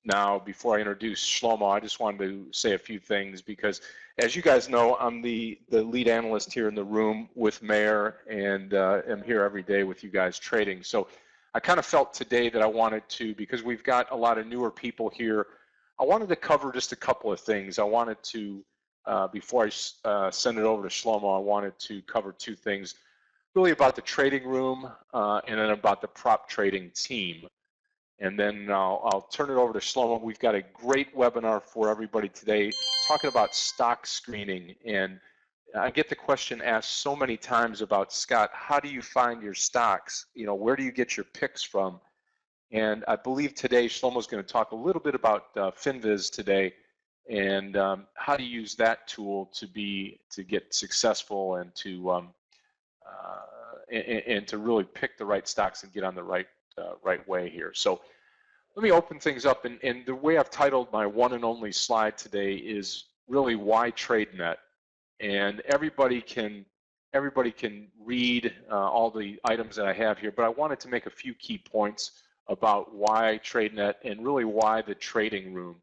now, before I introduce Shlomo, I just wanted to say a few things because, as you guys know, I'm the lead analyst here in the room with Meir, and am here every day with you guys trading. So I kind of felt today that I wanted to, because we've got a lot of newer people here, I wanted to cover just a couple of things. I wanted to, before I send it over to Shlomo, I wanted to cover two things, really about the trading room and then about the prop trading team. And then I'll turn it over to Shlomo. We've got a great webinar for everybody today talking about stock screening. And I get the question asked so many times about, Scott, how do you find your stocks? You know, where do you get your picks from? And I believe today Shlomo's going to talk a little bit about Finviz today and how to use that tool to get successful and to really pick the right stocks and get on the right way here. So let me open things up, and the way I've titled my one and only slide today is really why TradeNet. And everybody can read all the items that I have here, but I wanted to make a few key points about why TradeNet and really why the trading room.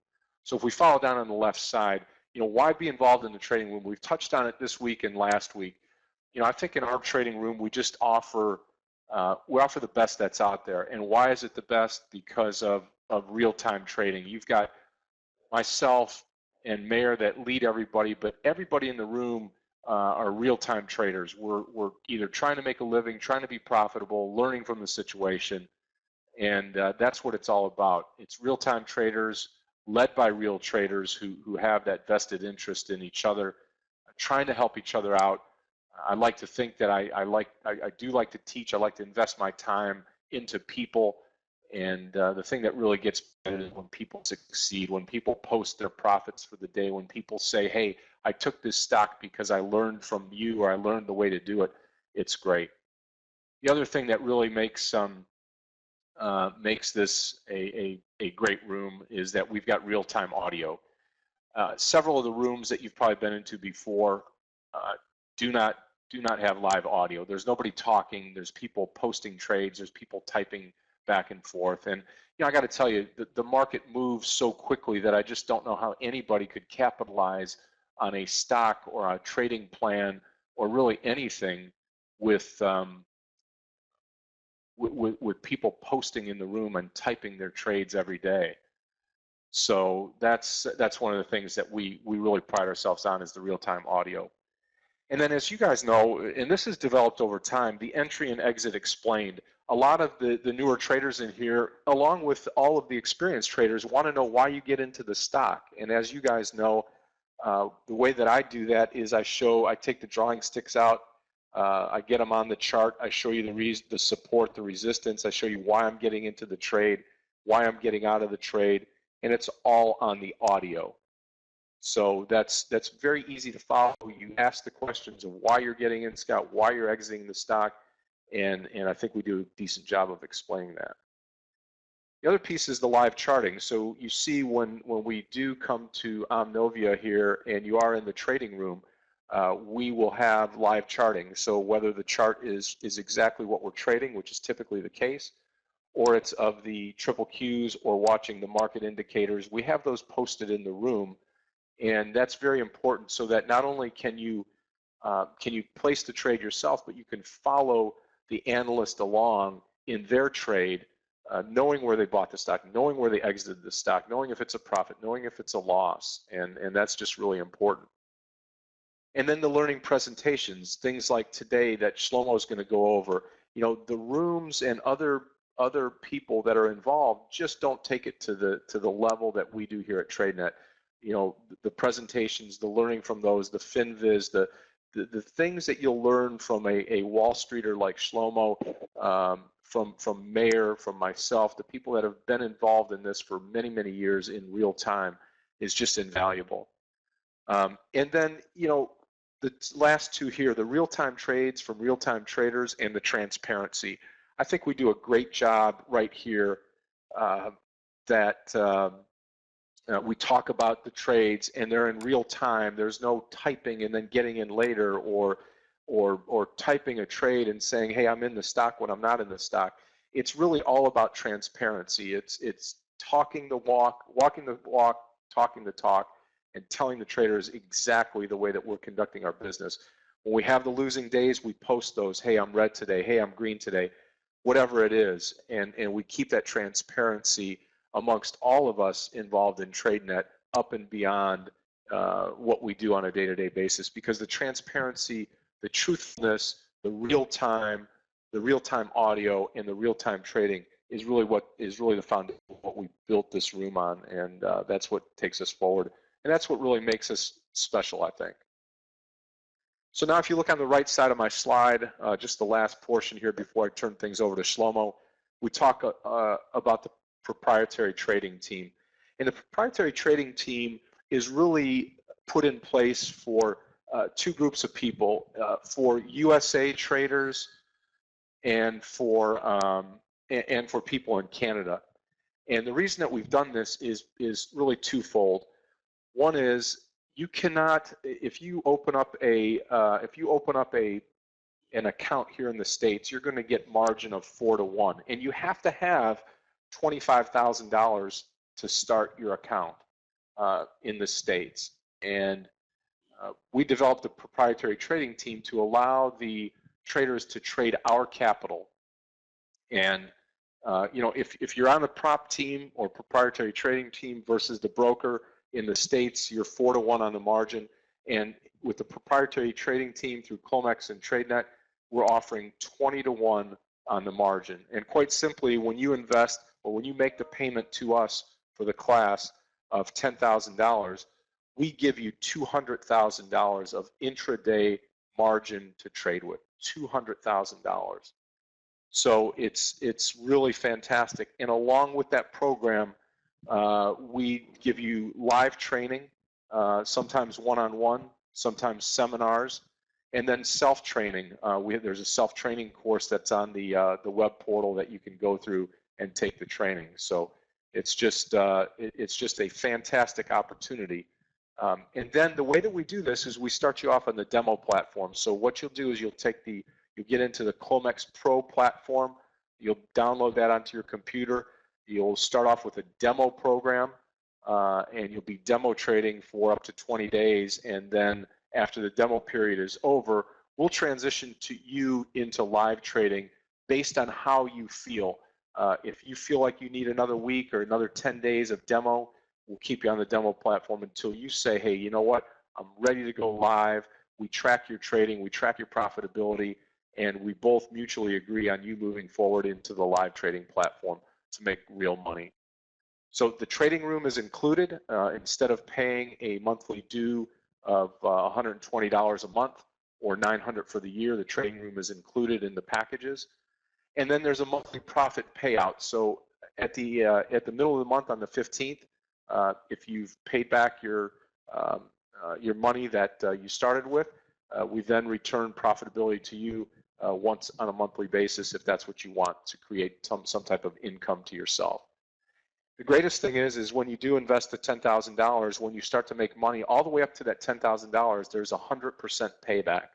So if we follow down on the left side, you know, why be involved in the trading room? We've touched on it this week and last week. You know, I think in our trading room we just offer the best that's out there. And why is it the best? Because of real-time trading. You've got myself and Meir that lead everybody, but everybody in the room are real-time traders. We're either trying to make a living, trying to be profitable, learning from the situation, and that's what it's all about. It's real-time traders led by real traders who have that vested interest in each other, trying to help each other out. I like to think that I do like to teach. I like to invest my time into people, and the thing that really gets better is when people succeed, when people post their profits for the day, when people say, hey, I took this stock because I learned from you, or I learned the way to do it. It's great. The other thing that really makes this a great room is that we've got real-time audio. Several of the rooms that you've probably been into before do not have live audio. There's nobody talking. There's people posting trades. There's people typing back and forth. And you know, I got to tell you, the market moves so quickly that I just don't know how anybody could capitalize on a stock or a trading plan or really anything with people posting in the room and typing their trades every day. So that's one of the things that we really pride ourselves on, is the real-time audio. And then, as you guys know, and this has developed over time, the entry and exit explained. A lot of the newer traders in here, along with all of the experienced traders, want to know why you get into the stock. And as you guys know, the way that I do that is I take the drawing sticks out, I get them on the chart, I show you the support, the resistance, I show you why I'm getting into the trade, why I'm getting out of the trade, and it's all on the audio. So that's very easy to follow. You ask the questions of why you're getting in, Scott, why you're exiting the stock, and I think we do a decent job of explaining that. The other piece is the live charting. So you see when we do come to Omnovia here and you are in the trading room, we will have live charting. So whether the chart is exactly what we're trading, which is typically the case, or it's of the triple Qs or watching the market indicators, we have those posted in the room. And that's very important, so that not only can you place the trade yourself, but you can follow the analyst along in their trade, knowing where they bought the stock, knowing where they exited the stock, knowing if it's a profit, knowing if it's a loss, and that's just really important. And then the learning presentations, things like today that Shlomo is going to go over. You know, the rooms and other people that are involved just don't take it to the level that we do here at TradeNet. You know, the presentations, the learning from those, the Finviz, the things that you'll learn from a Wall Streeter like Shlomo, from Meir, from myself, the people that have been involved in this for many, many years in real time, is just invaluable. And then, you know, the last two here, the real-time trades from real-time traders and the transparency. I think we do a great job right here we talk about the trades and they're in real time. There's no typing and then getting in later, or typing a trade and saying, hey, I'm in the stock when I'm not in the stock. It's really all about transparency. It's talking the walk, walking the walk, talking the talk, and telling the traders exactly the way that we're conducting our business. When we have the losing days, we post those, hey, I'm red today, hey, I'm green today, whatever it is, and we keep that transparency amongst all of us involved in TradeNet up and beyond what we do on a day-to-day basis, because the transparency, the truthfulness, the real-time audio, and the real-time trading is really the foundation of what we built this room on, and that's what takes us forward, and that's what really makes us special, I think. So now if you look on the right side of my slide, just the last portion here before I turn things over to Shlomo, we talk about the proprietary trading team. And the proprietary trading team is really put in place for two groups of people, for USA traders and for people in Canada. And the reason that we've done this is really twofold. One is, you cannot, if you open up an account here in the States, you're going to get margin of 4 to 1, and you have to have $25,000 to start your account in the States. And we developed a proprietary trading team to allow the traders to trade our capital. And you know, if you're on the prop team or proprietary trading team versus the broker in the States, you're 4 to 1 on the margin. And with the proprietary trading team through Comex and TradeNet, we're offering 20 to 1 on the margin. And quite simply, when you invest or when you make the payment to us for the class of $10,000, we give you $200,000 of intraday margin to trade with, $200,000. So it's really fantastic. And along with that program, we give you live training, sometimes one-on-one, sometimes seminars, and then self-training. There's a self-training course that's on the web portal that you can go through and take the training. So it's just a fantastic opportunity. And then the way that we do this is we start you off on the demo platform. So what you'll do is you'll get into the Comex Pro platform. You'll download that onto your computer. You'll start off with a demo program, and you'll be demo trading for up to 20 days. And then after the demo period is over, we'll transition you into live trading based on how you feel. If you feel like you need another week or another 10 days of demo, we'll keep you on the demo platform until you say, hey, you know what, I'm ready to go live. We track your trading, we track your profitability, and we both mutually agree on you moving forward into the live trading platform to make real money. So the trading room is included. Instead of paying a monthly due of $120 a month or $900 for the year, the trading room is included in the packages. And then there's a monthly profit payout. So at the middle of the month on the 15th, if you've paid back your money that you started with, we then return profitability to you once on a monthly basis if that's what you want to create some type of income to yourself. The greatest thing is when you do invest the $10,000, when you start to make money all the way up to that $10,000, there's 100% payback.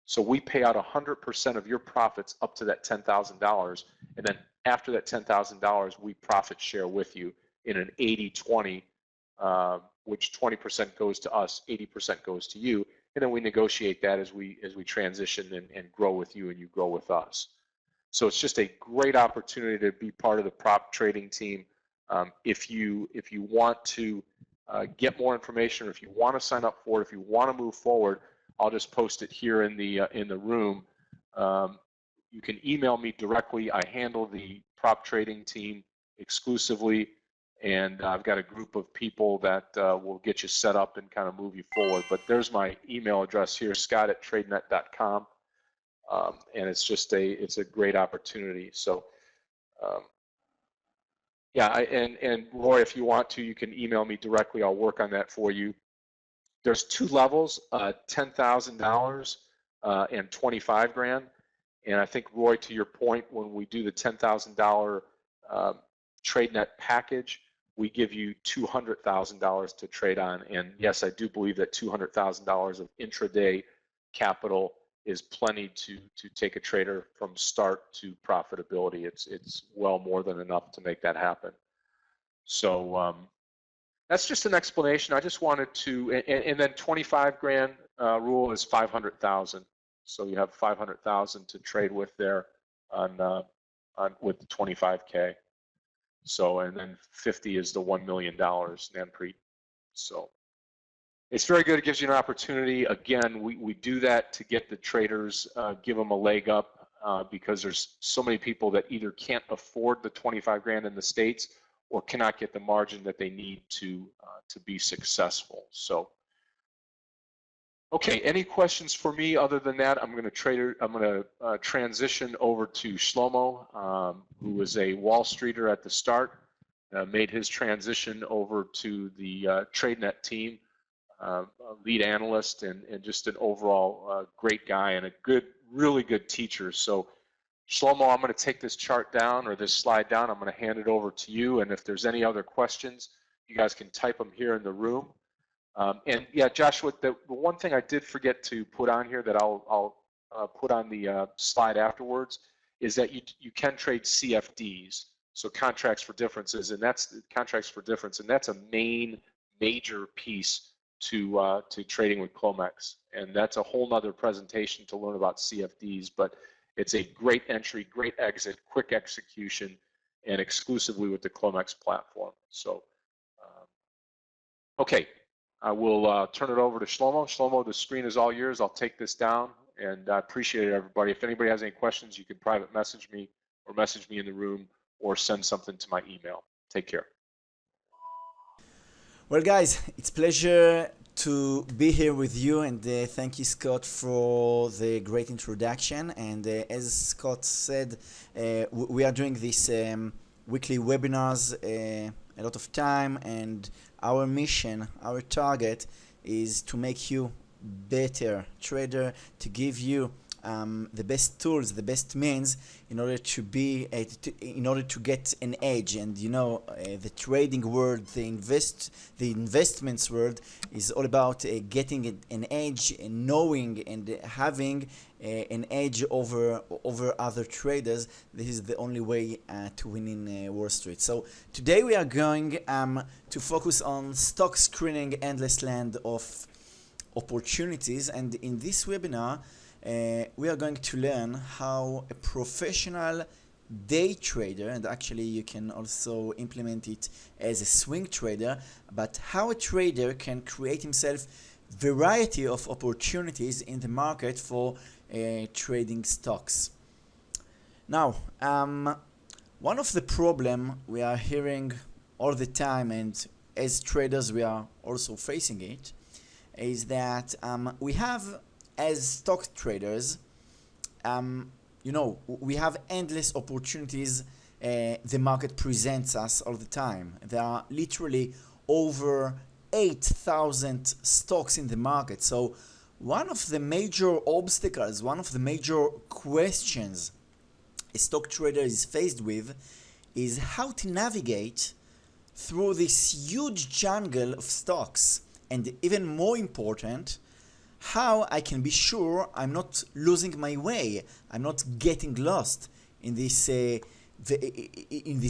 So we pay out 100% of your profits up to that $10,000, and then after that $10,000, we profit share with you in an 80-20, which 20% goes to us, 80% goes to you, and then we negotiate that as we transition and grow with you and you grow with us. So it's just a great opportunity to be part of the prop trading team. If you want to get more information, or if you want to sign up for it, if you want to move forward, I'll just post it here in the room. You can email me directly. I handle the prop trading team exclusively, and I've got a group of people that will get you set up and kind of move you forward. But there's my email address here, scott@tradenet.com, and it's a great opportunity. So yeah, and Roy, if you want to, you can email me directly. I'll work on that for you. There's two levels, $10,000 and $25,000. And I think, Roy, to your point, when we do the $10,000 TradeNet package, we give you $200,000 to trade on. And yes, I do believe that $200,000 of intraday capital is plenty to take a trader from start to profitability. It's well more than enough to make that happen. So that's just an explanation. I just wanted to, and then 25 grand rule is 500,000. So you have 500,000 to trade with there on with the 25K. So, and then 50 is the $1 million, Nanpreet. So it's very good. It gives you an opportunity. Again, we do that to get the traders, give them a leg up because there's so many people that either can't afford the 25 grand in the States or cannot get the margin that they need to be successful. So, okay, any questions for me other than that? I'm going to transition over to Shlomo, who was a Wall Streeter at the start, made his transition over to the TradeNet team, lead analyst, and just an overall great guy and a really good teacher. So, Shlomo, I'm going to take this chart down, or this slide down. I'm going to hand it over to you, and if there's any other questions, you guys can type them here in the room. And yeah, Joshua, the one thing I did forget to put on here that I'll put on the slide afterwards is that you can trade CFDs, so contracts for differences, and that's contracts for difference, and that's a major piece to trading with Clomex, and that's a whole nother presentation to learn about CFDs, but it's a great entry, great exit, quick execution, and exclusively with the Clomex platform. So, okay, I will turn it over to Shlomo. Shlomo, the screen is all yours. I'll take this down, and I appreciate it, everybody. If anybody has any questions, you can private message me or message me in the room or send something to my email. Take care. Well, guys, it's a pleasure to be here with you, and thank you, Scott, for the great introduction. And as Scott said, we are doing these weekly webinars a lot of time, and our mission, our target is to make you better trader, to give you the best tools, the best means in order to be in order to get an edge. And you know, the trading world, the investments world is all about getting an edge and knowing and having an edge over other traders. This is the only way to win in Wall Street. So today we are going to focus on stock screening, endless land of opportunities, and in this webinar we are going to learn how a professional day trader, and actually you can also implement it as a swing trader, but how a trader can create himself variety of opportunities in the market for trading stocks. Now, one of the problem we are hearing all the time, and as traders we are also facing it, is that we have, as stock traders, you know, we have endless opportunities the market presents us all the time. There are literally over 8,000 stocks in the market. So one of the major obstacles, one of the major questions a stock trader is faced with is how to navigate through this huge jungle of stocks, and even more important, how I can be sure I'm not losing my way, I'm not getting lost in this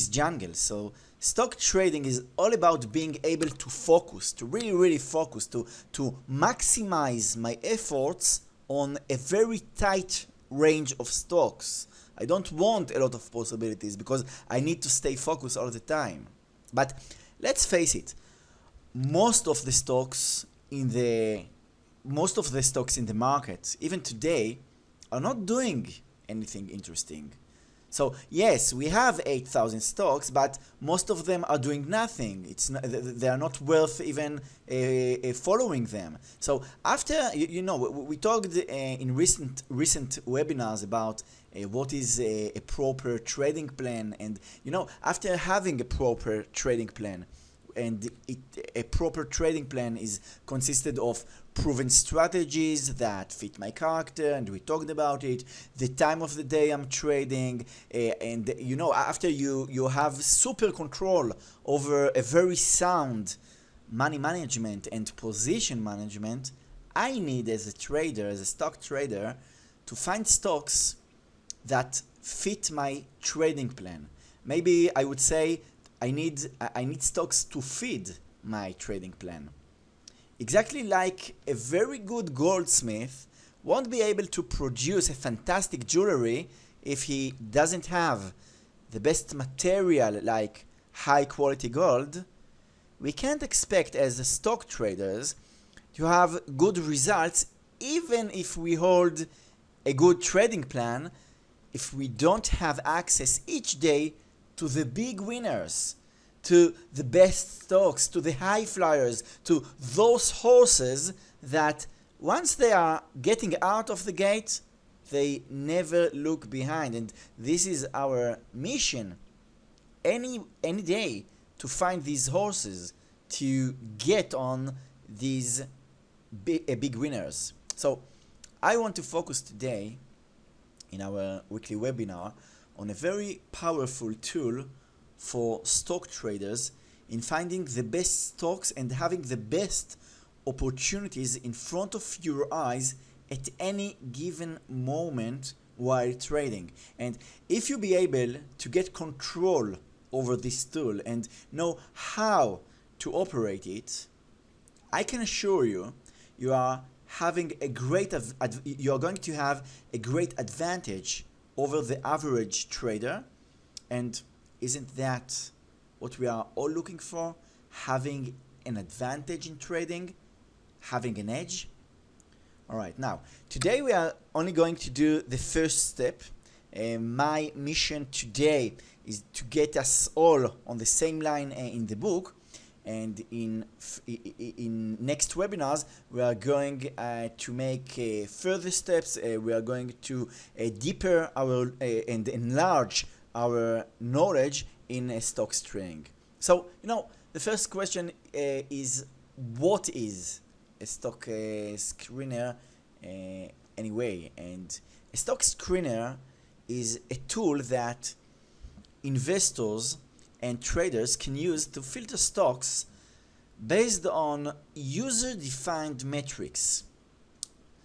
jungle. So stock trading is all about being able to focus, to really focus, to maximize my efforts on a very tight range of stocks. I don't want a lot of possibilities because I need to stay focused all the time. But let's face it, most of the stocks in the market, even today, are not doing anything interesting. So yes, we have 8,000 stocks, but most of them are doing nothing. They are not worth even following them. So after, you know, we talked in recent webinars about what is a proper trading plan, and you know, after having a proper trading plan, and a proper trading plan is consisted of proven strategies that fit my character, and we talked about it, the time of the day I'm trading, and you know, after you have super control over a very sound money management and position management, I need, as a trader, as a stock trader, to find stocks that fit my trading plan. Maybe I would say I need stocks to feed my trading plan. Exactly like a very good goldsmith won't be able to produce a fantastic jewelry if he doesn't have the best material like high quality gold, we can't expect as stock traders to have good results even if we hold a good trading plan if we don't have access each day to the big winners, to the best stocks, to the high flyers, to those horses that once they are getting out of the gate, they never look behind. And this is our mission any day, to find these horses, to get on these big winners. So I want to focus today in our weekly webinar on a very powerful tool for stock traders in finding the best stocks and having the best opportunities in front of your eyes at any given moment while trading. And if you be able to get control over this tool and know how to operate it, I can assure you, you are going to have a great advantage over the average trader. And isn't that what we are all looking for? Having an advantage in trading, having an edge. All right, now today we are only going to do the first step. My mission today is to get us all on the same line in the book, and in next webinars we are going to make further steps. We are going to deeper our and enlarge our knowledge in stocks trading. So the first question is, what is a stock screener anyway? And a stock screener is a tool that investors and traders can use to filter stocks based on user-defined metrics.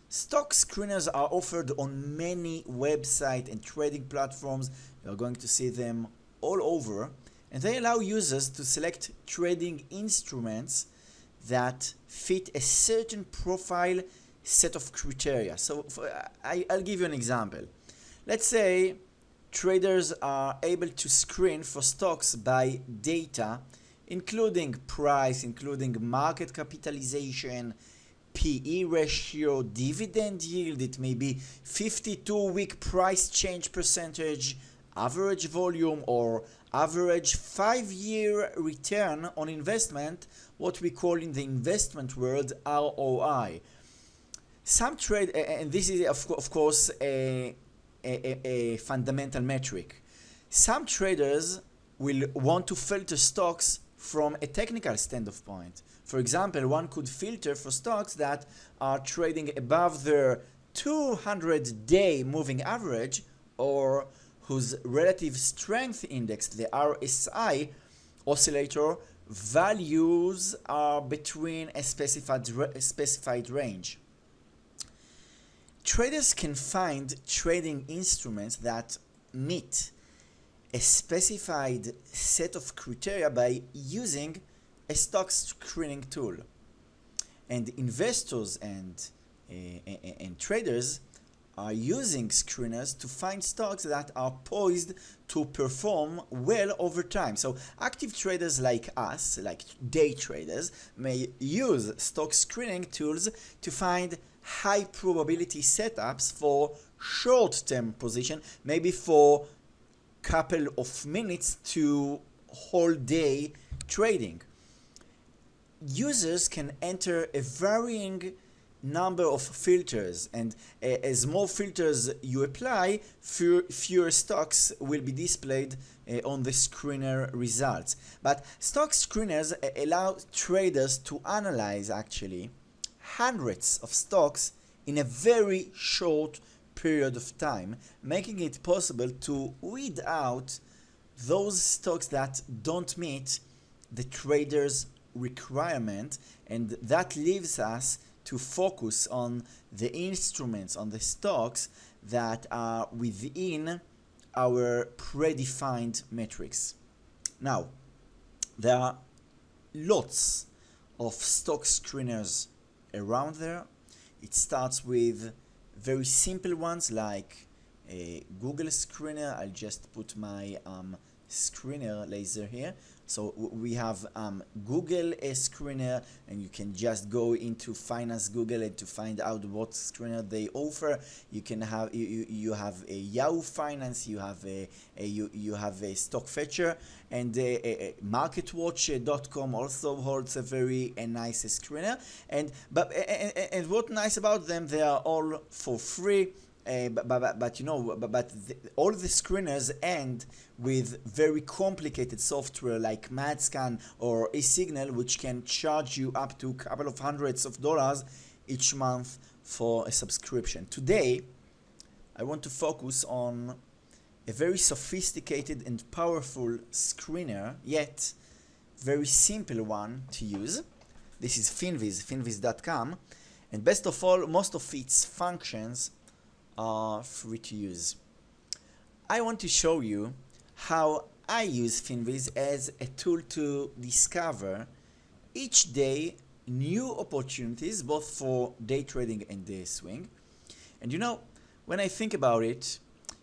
Stock screeners are offered on many websites and trading platforms. You're going to see them all over, and they allow users to select trading instruments that fit a certain profile set of criteria. So I'll give you an example. Let's say traders are able to screen for stocks by data, including price, including market capitalization, PE ratio, dividend yield. It may be 52-week price change percentage, average volume, or average 5-year return on investment, what we call in the investment world ROI. Some trade, and this is of course a fundamental metric. Some traders will want to filter stocks from a technical standpoint. For example, one could filter for stocks that are trading above their 200-day moving average, or whose relative strength index, the RSI oscillator, values are between a specified range. Traders can find trading instruments that meet a specified set of criteria by using a stock screening tool. And investors and traders are using screeners to find stocks that are poised to perform well over time. So active traders like us, like day traders, may use stock screening tools to find high probability setups for short-term position, maybe for couple of minutes to whole day trading. Users can enter a varying number of filters, and as more filters you apply, fewer stocks will be displayed on the screener results. But stock screeners allow traders to analyze actually hundreds of stocks in a very short period of time, making it possible to weed out those stocks that don't meet the trader's requirement, and that leaves us to focus on the instruments, on the stocks that are within our predefined metrics. Now, There are lots of stock screeners around there. It starts with very simple ones like a Google screener. I'll just put my screener laser here. So we have Google screener, and you can just go into Finance Google and to find out what screener they offer. You can have you have a Yahoo Finance, you have a Stock Fetcher, and MarketWatch.com also holds a very nice screener. And what nice about them, they are all for free. But all the screeners end with very complicated software like MadScan or eSignal, which can charge you up to a couple of hundreds of dollars each month for a subscription. Today, I want to focus on a very sophisticated and powerful screener, yet very simple one to use. This is Finviz, finviz.com, and best of all, most of its functions are free to use. I want to show you how I use Finviz as a tool to discover each day new opportunities, both for day trading and day swing. And when I think about it,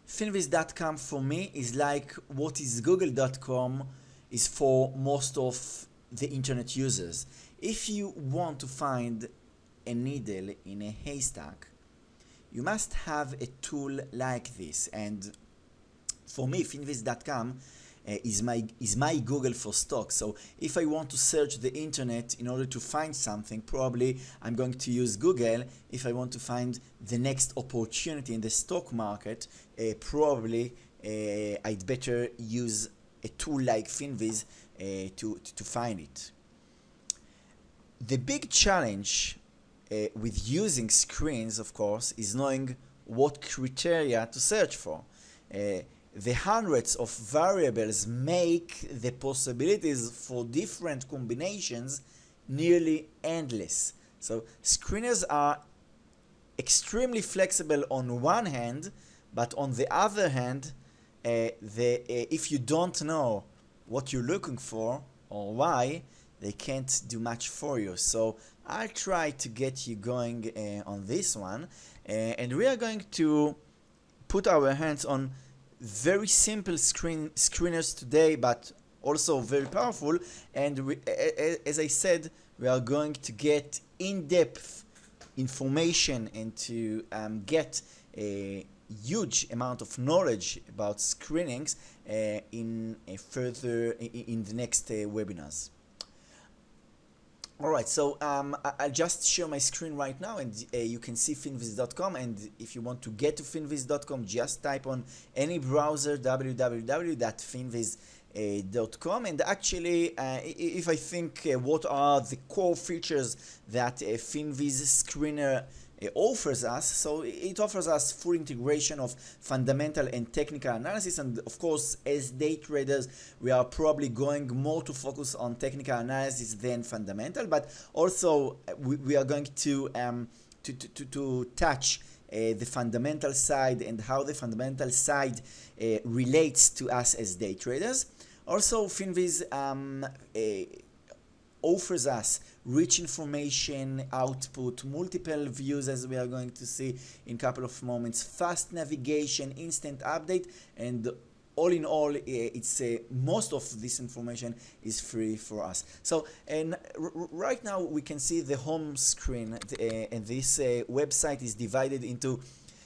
Finviz.com for me is like what is Google.com is for most of the internet users. If you want to find a needle in a haystack, you must have a tool like this, and for me, Finviz.com is my Google for stocks. So if I want to search the internet in order to find something, probably I'm going to use Google. If I want to find the next opportunity in the stock market, probably I'd better use a tool like Finviz to find it. The big challenge with using screens, of course, is knowing what criteria to search for. The hundreds of variables make the possibilities for different combinations nearly endless. So screeners are extremely flexible on one hand, but on the other hand, if you don't know what you're looking for or why, they can't do much for you. So I'll try to get you going on this one, and we are going to put our hands on very simple screeners today, but also very powerful. And as I said, we are going to get in-depth information and to get a huge amount of knowledge about screenings in the next webinars. Alright, so I'll just share my screen right now, and you can see finviz.com, and if you want to get to finviz.com, just type on any browser www.finviz.com. And actually, if I think what are the core features that a Finviz screener offers us, so it offers us full integration of fundamental and technical analysis, and of course, as day traders, we are probably going more to focus on technical analysis than fundamental, but also we are going to touch the fundamental side and how the fundamental side relates to us as day traders. Also, Finviz offers us rich information output, multiple views, as we are going to see in a couple of moments, fast navigation, instant update, and all in all, it's most of this information is free for us. So, and right now we can see the home screen, and this website is divided into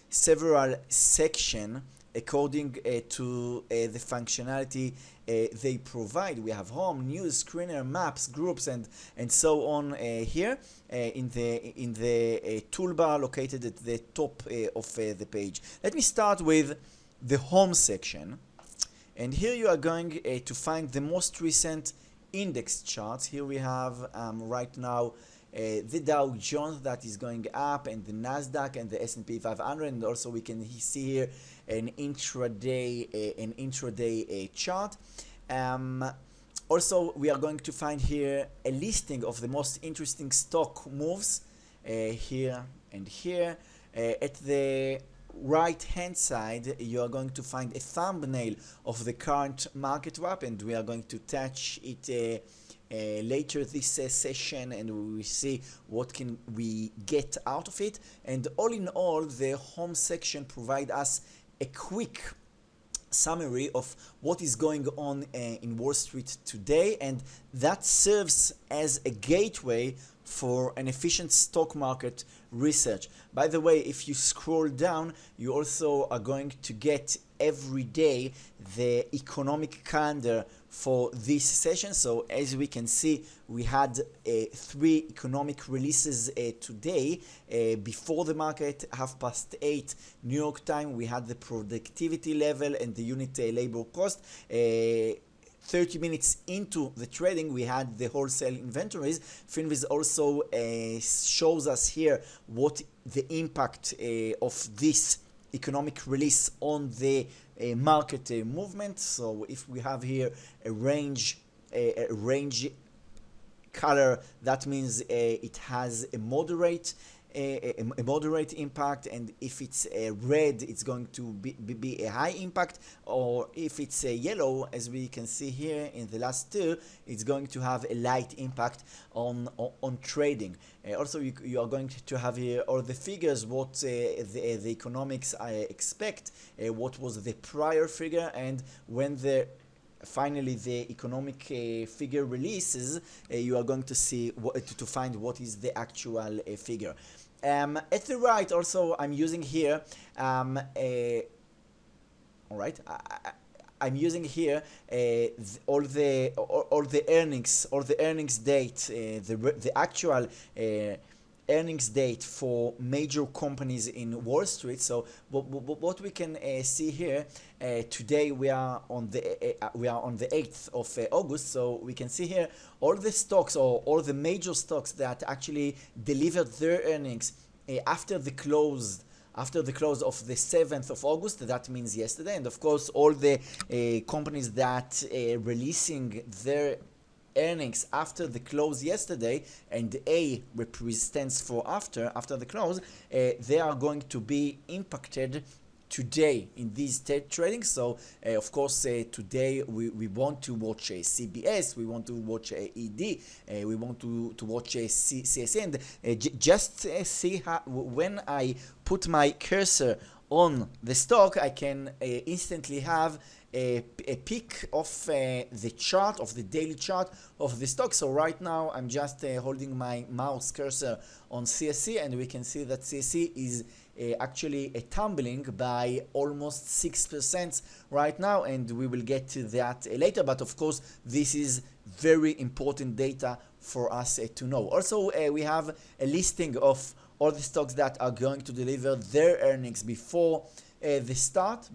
several sections according to the functionality they provide. We have home, news, screener, maps, groups, and so on here in the toolbar located at the top of the page. Let me start with the home section, and here you are going to find the most recent index charts. Here we have right now the Dow Jones that is going up, and the Nasdaq and the S&P 500, and also we can see here an intraday chart. Also, we are going to find here a listing of the most interesting stock moves here and here. At the right hand side you are going to find a thumbnail of the current market wrap, and we are going to touch it later this session, and we will see what can we get out of it. And all in all, the home section provide us a quick summary of what is going on in Wall Street today, and that serves as a gateway for an efficient stock market research. By the way, if you scroll down, you also are going to get every day the economic calendar for this session. So as we can see, we had 3 economic releases today. Before the market, 8:30 New York time, we had the productivity level and the unit labor cost. 30 minutes into the trading, we had the wholesale inventories. Finviz also shows us here what the impact of this economic release on the market movement. So if we have here a range color, that means it has a moderate impact, and if it's red, it's going to be a high impact, or if it's yellow, as we can see here in the last 2, it's going to have a light impact on trading. Also, you are going to have here all the figures, what the economics I expect, what was the prior figure, and when finally the economic figure releases, you are going to see to find what is the actual figure. At the right, also, I'm using here I'm using here all the earnings date, the actual earnings date for major companies in Wall Street. So what we can see here today, we are on the 8th of August. So we can see here all the stocks, or all the major stocks that actually delivered their earnings after the close of the 7th of August. That means yesterday. And of course, all the companies that releasing their earnings after the close yesterday, and A represents for after the close, they are going to be impacted today in these trading. So of course, today we want to watch CBS, we want to watch ED, we want to watch CSE, and just see how, when I put my cursor on the stock, I can instantly have a peek of the chart, of the daily chart of the stock. So right now I'm just holding my mouse cursor on CSE, and we can see that CSE is actually tumbling by almost 6% right now, and we will get to that later. But of course, this is very important data for us to know. Also, we have a listing of all the stocks that are going to deliver their earnings before the start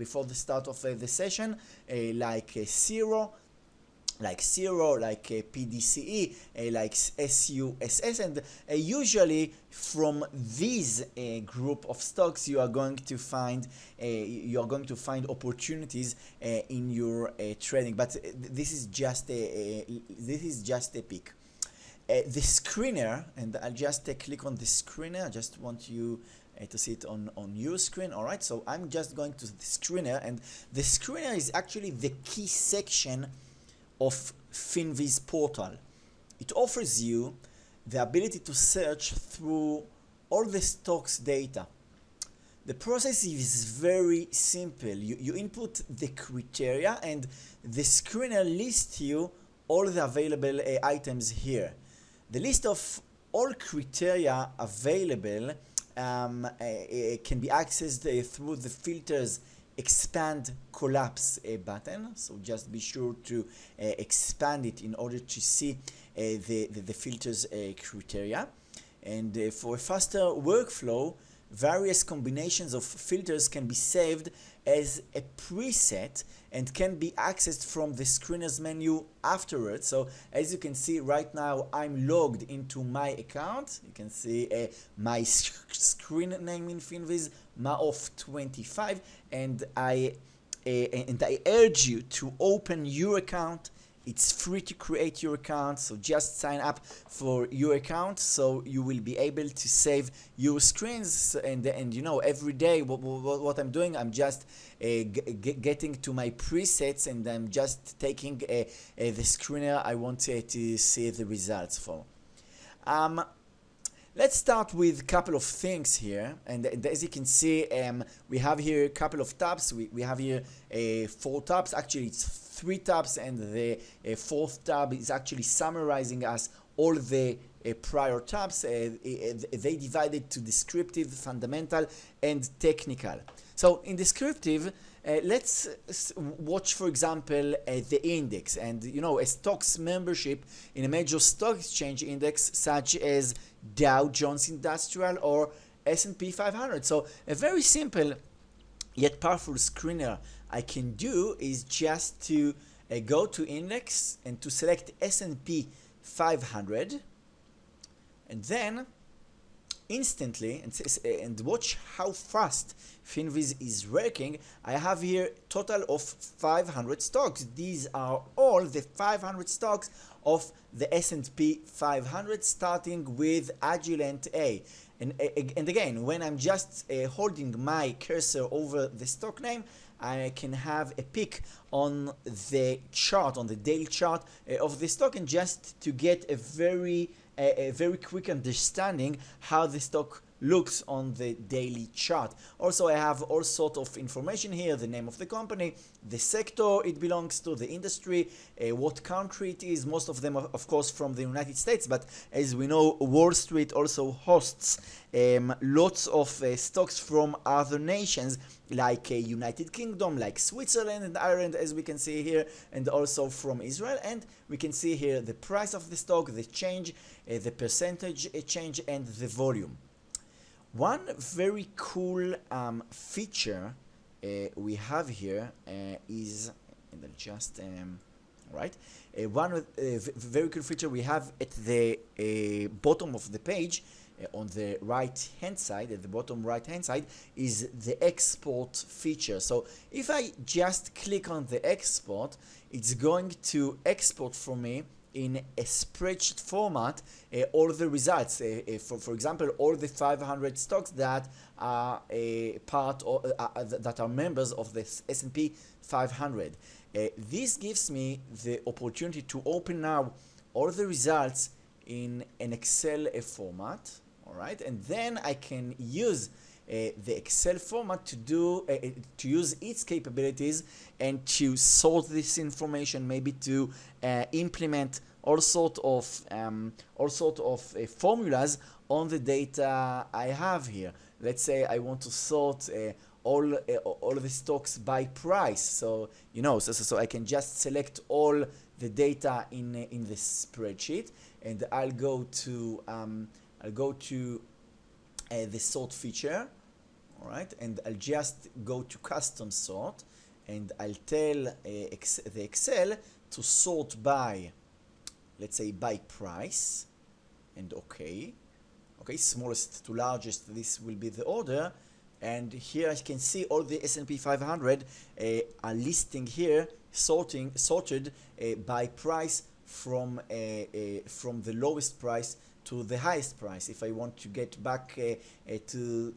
of the session, like Zero, like PDCE, like SUSS, and usually from this group of stocks you are going to find opportunities in your trading. But this is just a peek. The screener, and I'll just click on the screener. I just want you to see it on your screen. All right, so I'm just going to the screener, and the screener is actually the key section of Finviz portal. It offers you the ability to search through all the stocks data. The process is very simple. You input the criteria, and the screener lists you all the available items here. The list of all criteria available can be accessed through the filters expand collapse button. So just be sure to expand it in order to see the filters criteria. And for a faster workflow, various combinations of filters can be saved as a preset and can be accessed from the screener's menu afterwards. So as you can see right now, I'm logged into my account. You can see my screen name in Finviz, Maof25, and I urge you to open your account It's free to create your account, so just sign up for your account so you will be able to save your screens. And you know, every day what I'm doing, I'm just getting to my presets, and I'm just taking the screener I want to see the results for. Let's start with a couple of things here, and as you can see, we have here a couple of tabs. We have here 4 tabs. Actually, it's 3 tabs, and the 4th tab is actually summarizing us all the prior tabs. They divided to descriptive, fundamental, and technical. So in descriptive, let's watch, for example, the index, and you know, a stock's membership in a major stock exchange index such as Dow Jones Industrial or S&P 500. So a very simple yet powerful screener I can do is just to go to index and to select S&P 500, and then instantly, and watch how fast Finviz is working. I have here total of 500 stocks. These are all the 500 stocks of the S&P 500, starting with Agilent A. And again, when I'm just holding my cursor over the stock name, I can have a peek on the chart, on the daily chart of the stock, and just to get a very quick understanding how the stock looks on the daily chart. Also, I have all sort of information here: the name of the company, the sector it belongs to, the industry, what country it is. Most of them are, of course, from the United States, but as we know, Wall Street also hosts lots of stocks from other nations, like United Kingdom, like Switzerland and Ireland, as we can see here, and also from Israel. And we can see here the price of the stock, the change, the percentage change, and the volume. One very cool feature we have here is, and I'll just right, one very cool feature we have at the bottom of the page, on the right hand side, at the bottom right hand side, is the export feature. So if I just click on the export, it's going to export for me in a spreadsheet format all the results. For example, all the 500 stocks that are part of, that are members of the S&P 500. This gives me the opportunity to open now all the results in an Excel format. All right, and then I can use the Excel format to do to use its capabilities and to sort this information, maybe to implement all sort of formulas on the data I have here. Let's say I want to sort all the stocks by price. So you know, so I can just select all the data in the spreadsheet, and I'll go to the sort feature. All right, and I'll just go to custom sort, and I'll tell the Excel to sort by, let's say, by price, and okay, smallest to largest, this will be the order. And here I can see all the S&P 500 are listing here, sorted by price from the lowest price to the highest price. If I want to get back to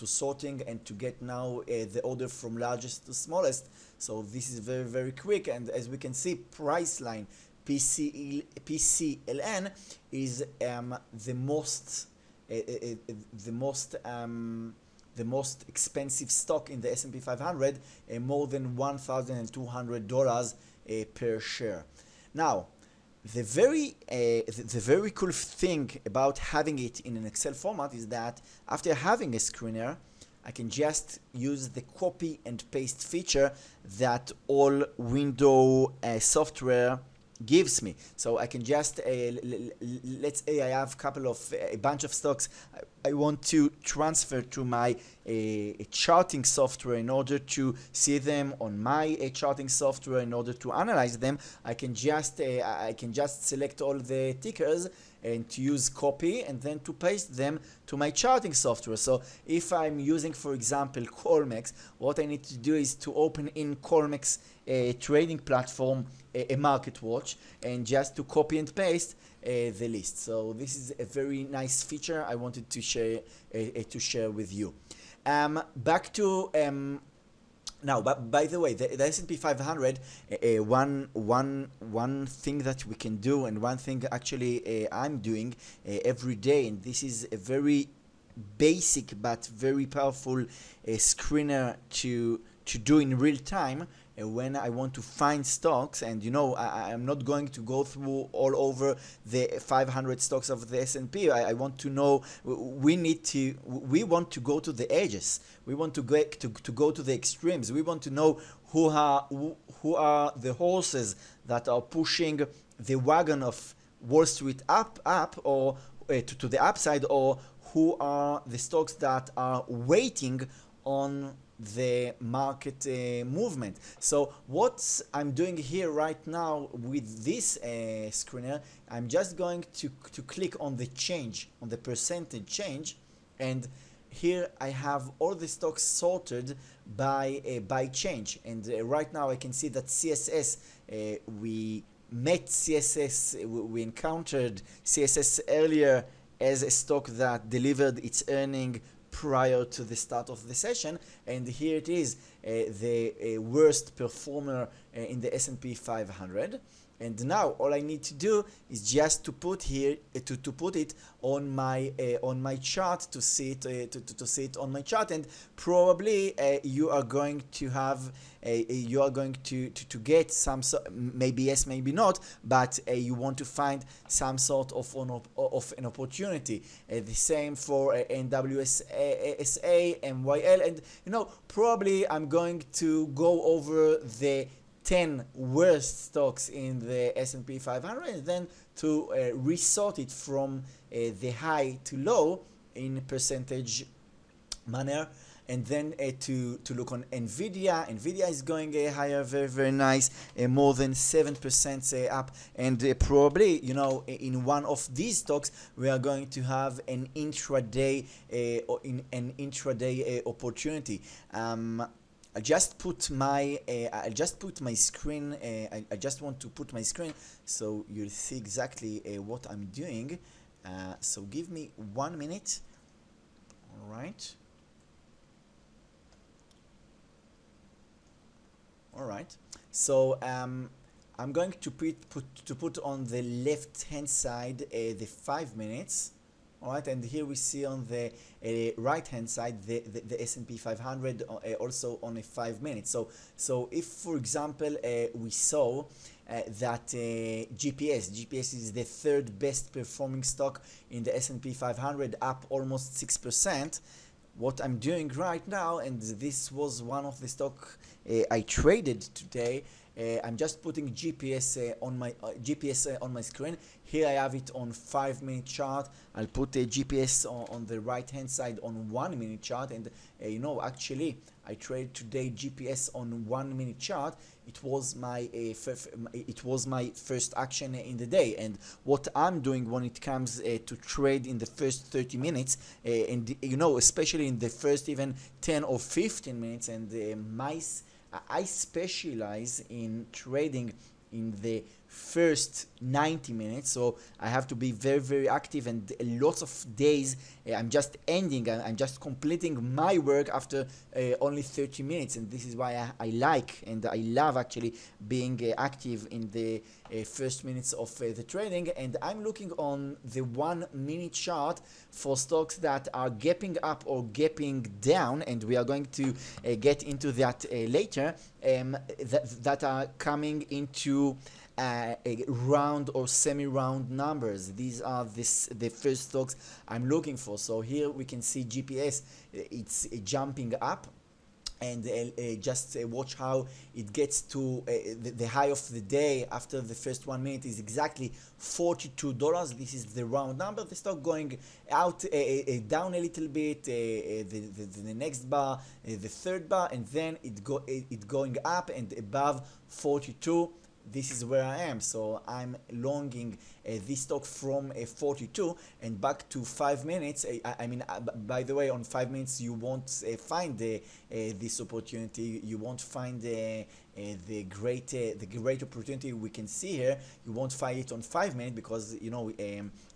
sorting and to get now the order from largest to smallest, so this is very, very quick. And as we can see, price line PCLN is the most expensive stock in the S&P 500, more than $1,200 per share. Now, the very cool thing about having it in an Excel format is that after having a screener, I can just use the copy and paste feature that all window software gives me. So I can just let's say I have a bunch of stocks I want to transfer to my charting software in order to see them on my charting software. In order to analyze them, I can just select all the tickers and to use copy and then to paste them to my charting software. So if I'm using, for example, Colmex, what I need to do is to open in Colmex trading platform a market watch and just to copy and paste the list. So this is a very nice feature I wanted to share with you. Back to now, but by the way, the S&P 500, one thing that we can do, and one thing actually I'm doing every day, and this is a very basic but very powerful screener to do in real time when I want to find stocks. And I'm not going to go through all over the 500 stocks of the S&P. I want to know, we want to go to the edges. We want to go to the extremes. We want to know who are the horses that are pushing the wagon of Wall Street up or to the upside, or who are the stocks that are waiting on the market movement. So what I'm doing here right now with this screener, I'm just going to click on the change, on the percentage change, and here I have all the stocks sorted by change. And right now I can see that CSS, we met CSS, we encountered CSS earlier as a stock that delivered its earning prior to the start of the session, and here it is, the worst performer in the S&P 500. And now all I need to do is just to put here to put it on my chart, to see it on my chart. And probably you are going to have to get some, maybe yes, maybe not, but you want to find some sort of an opportunity. The same for NWSA, MYL, and probably I'm going to go over the 10 worst stocks in the S&P 500 and then to resort it from the high to low in percentage manner. And then to look on Nvidia. Nvidia is going higher, very, very nice, more than 7% up. And probably, in one of these stocks, we are going to have an intraday opportunity. I just put my screen. I just want to put my screen so you'll see exactly what I'm doing. So give me 1 minute. All right. All right. So I'm going to put on the left hand side the 5 minutes. All right, and here we see on the right hand side the S&P 500 also on a 5 minutes. So if, for example, we saw that GPS is the third best performing stock in the S&P 500, up almost 6%. What I'm doing right now, and this was one of the stock I traded today, I'm just putting GPS on my screen. Here I have it on 5 minute chart. I'll put a GPS on the right hand side on 1 minute chart, and actually I traded today GPS on 1 minute chart. It was my first action in the day. And what I'm doing when it comes to trade in the first 30 minutes, and especially in the first even 10 or 15 minutes, and I specialize in trading in the first 90 minutes, so I have to be very, very active, and lots of days I'm just completing my work after only 30 minutes, and this is why I like and I love actually being active in the first minutes of the trading. And I'm looking on the 1 minute chart for stocks that are gapping up or gapping down, and we are going to get into that later, that are coming into round or semi-round numbers. These are the first stocks I'm looking for. So here we can see GPS, it's jumping up, and just watch how it gets to the high of the day after the first 1 minute is exactly $42. This is the round number. The stock going out down a little bit, the next bar, the third bar, and then it going up and above 42. this is where I am. So I'm longing this stock from 42 and back to 5 minutes. I mean, by the way, on 5 minutes you won't find this opportunity. You won't find the great opportunity we can see here. You won't find it on 5 minutes because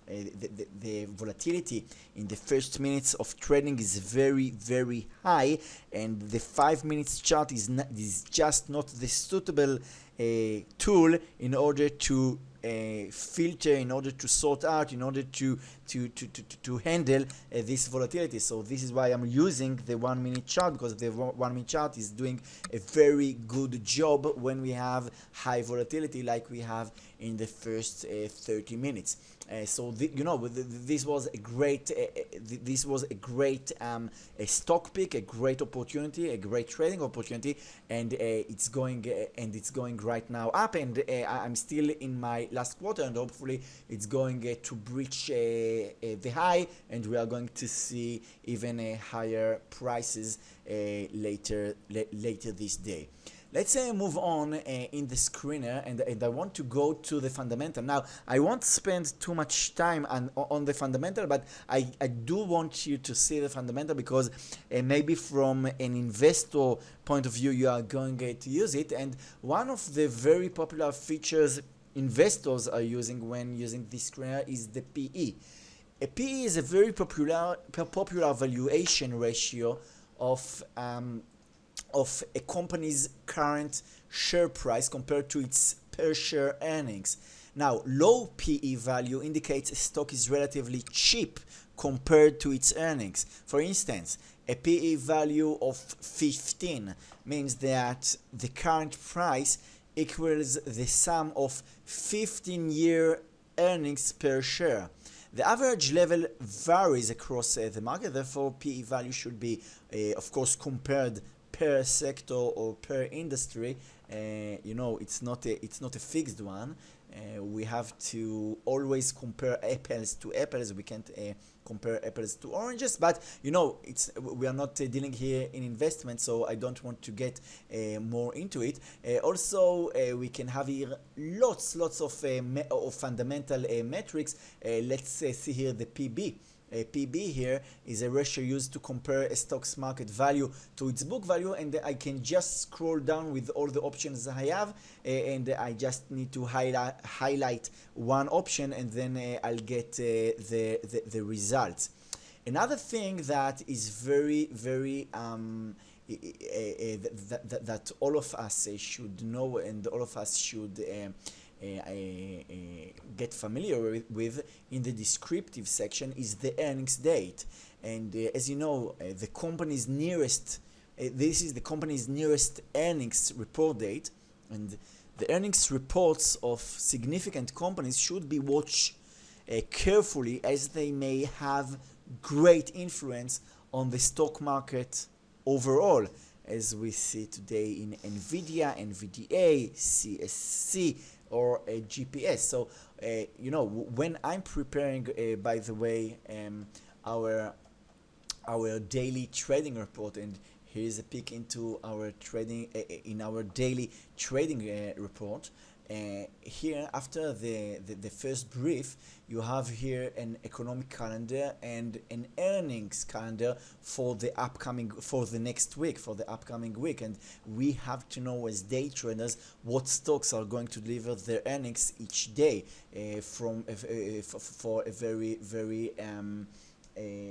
the volatility in the first minutes of trading is very, very high, and the 5 minutes chart is just not the suitable tool in order to filter, in order to sort out, in order to handle this volatility. So this is why I'm using the 1 minute chart, because the 1 minute chart is doing a very good job when we have high volatility like we have in the first 30 minutes. This was a great a stock pick, a great opportunity, a great trading opportunity, and it's going right now up, and I'm still in my last quarter, and hopefully it's going to breach the high, and we are going to see even higher prices later this day. Let's move on in the screener, and I want to go to the fundamental. Now, I won't spend too much time on the fundamental, but I do want you to see the fundamental, because maybe from an investor point of view you are going to use it, and one of the very popular features investors are using when using this screener is the PE. A PE is a very popular valuation ratio of a company's current share price compared to its per share earnings. Now, low PE value indicates a stock is relatively cheap compared to its earnings. For instance, a PE value of 15 means that the current price equals the sum of 15-year earnings per share. The average level varies across the market, therefore PE value should be, of course, compared per sector or per industry. It's not a fixed one. We have to always compare apples to apples. We can't compare apples to oranges, but we are not dealing here in investment, so I don't want to get more into it. Also, we can have here lots of fundamental metrics. Let's see here the PB. PB here is a ratio used to compare a stock's market value to its book value, and I can just scroll down with all the options I have, and I just need to highlight one option, and then I'll get the results. Another thing that is very that all of us should know, and all of us should get familiar with in the descriptive section, is the earnings date. And as you know, the company's nearest this is the company's nearest earnings report date, and the earnings reports of significant companies should be watched carefully, as they may have great influence on the stock market overall, as we see today in Nvidia, NVDA, CSC, or a GPS. So when I'm preparing, by the way, our daily trading report, and here's a peek into our trading in our daily trading report. Here, after the first brief, you have here an economic calendar and an earnings calendar for the next week, for the upcoming week, and we have to know as day traders what stocks are going to deliver their earnings each day for a very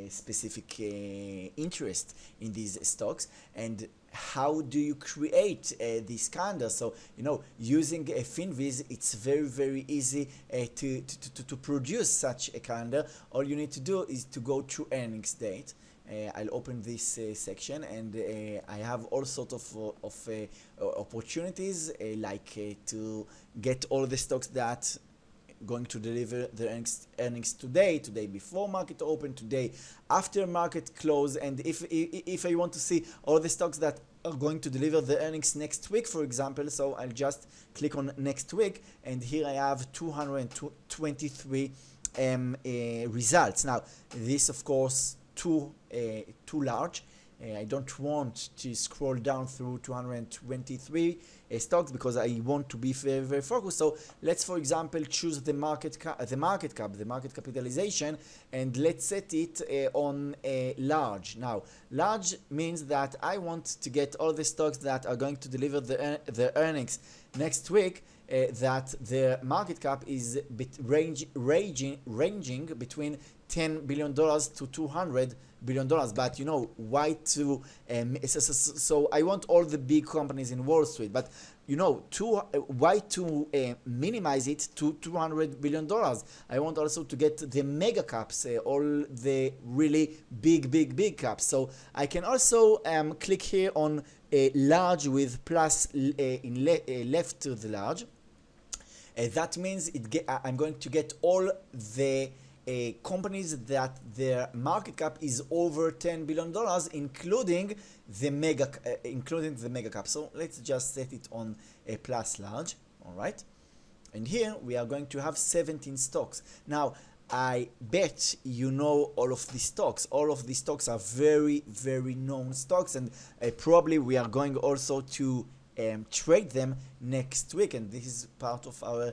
specific interest in these stocks. And how do you create this calendar? So using a Finviz, it's very easy to produce such a calendar. All you need to do is to go to earnings date. I'll open this section, and I have all sorts of opportunities, like to get all the stocks that going to deliver the earnings today before market open, today after market close, and if I want to see all the stocks that are going to deliver the earnings next week, for example, so I'll just click on next week, and here I have 223 results. Now this, of course, too large. I don't want to scroll down through 223 stocks because I want to be very, very focused. So let's, for example, choose the market capitalization, and let's set it on large. Now, large means that I want to get all the stocks that are going to deliver the earnings next week, that their market cap is ranging between $10 billion to $200 billion. But you know, why to so I want all the big companies in Wall Street, but you know, why to minimize it to $200 billion? I want also to get the mega caps, all the really big caps. So I can also click here on large with plus left to the large. That means I'm going to get all the companies that their market cap is over $10 billion, including the mega cap. So let's just set it on a plus large. All right, and here we are going to have 17 stocks. Now, I bet you know all of these stocks. All of these stocks are very, very known stocks, and probably we are going also to trade them next week, and this is part of our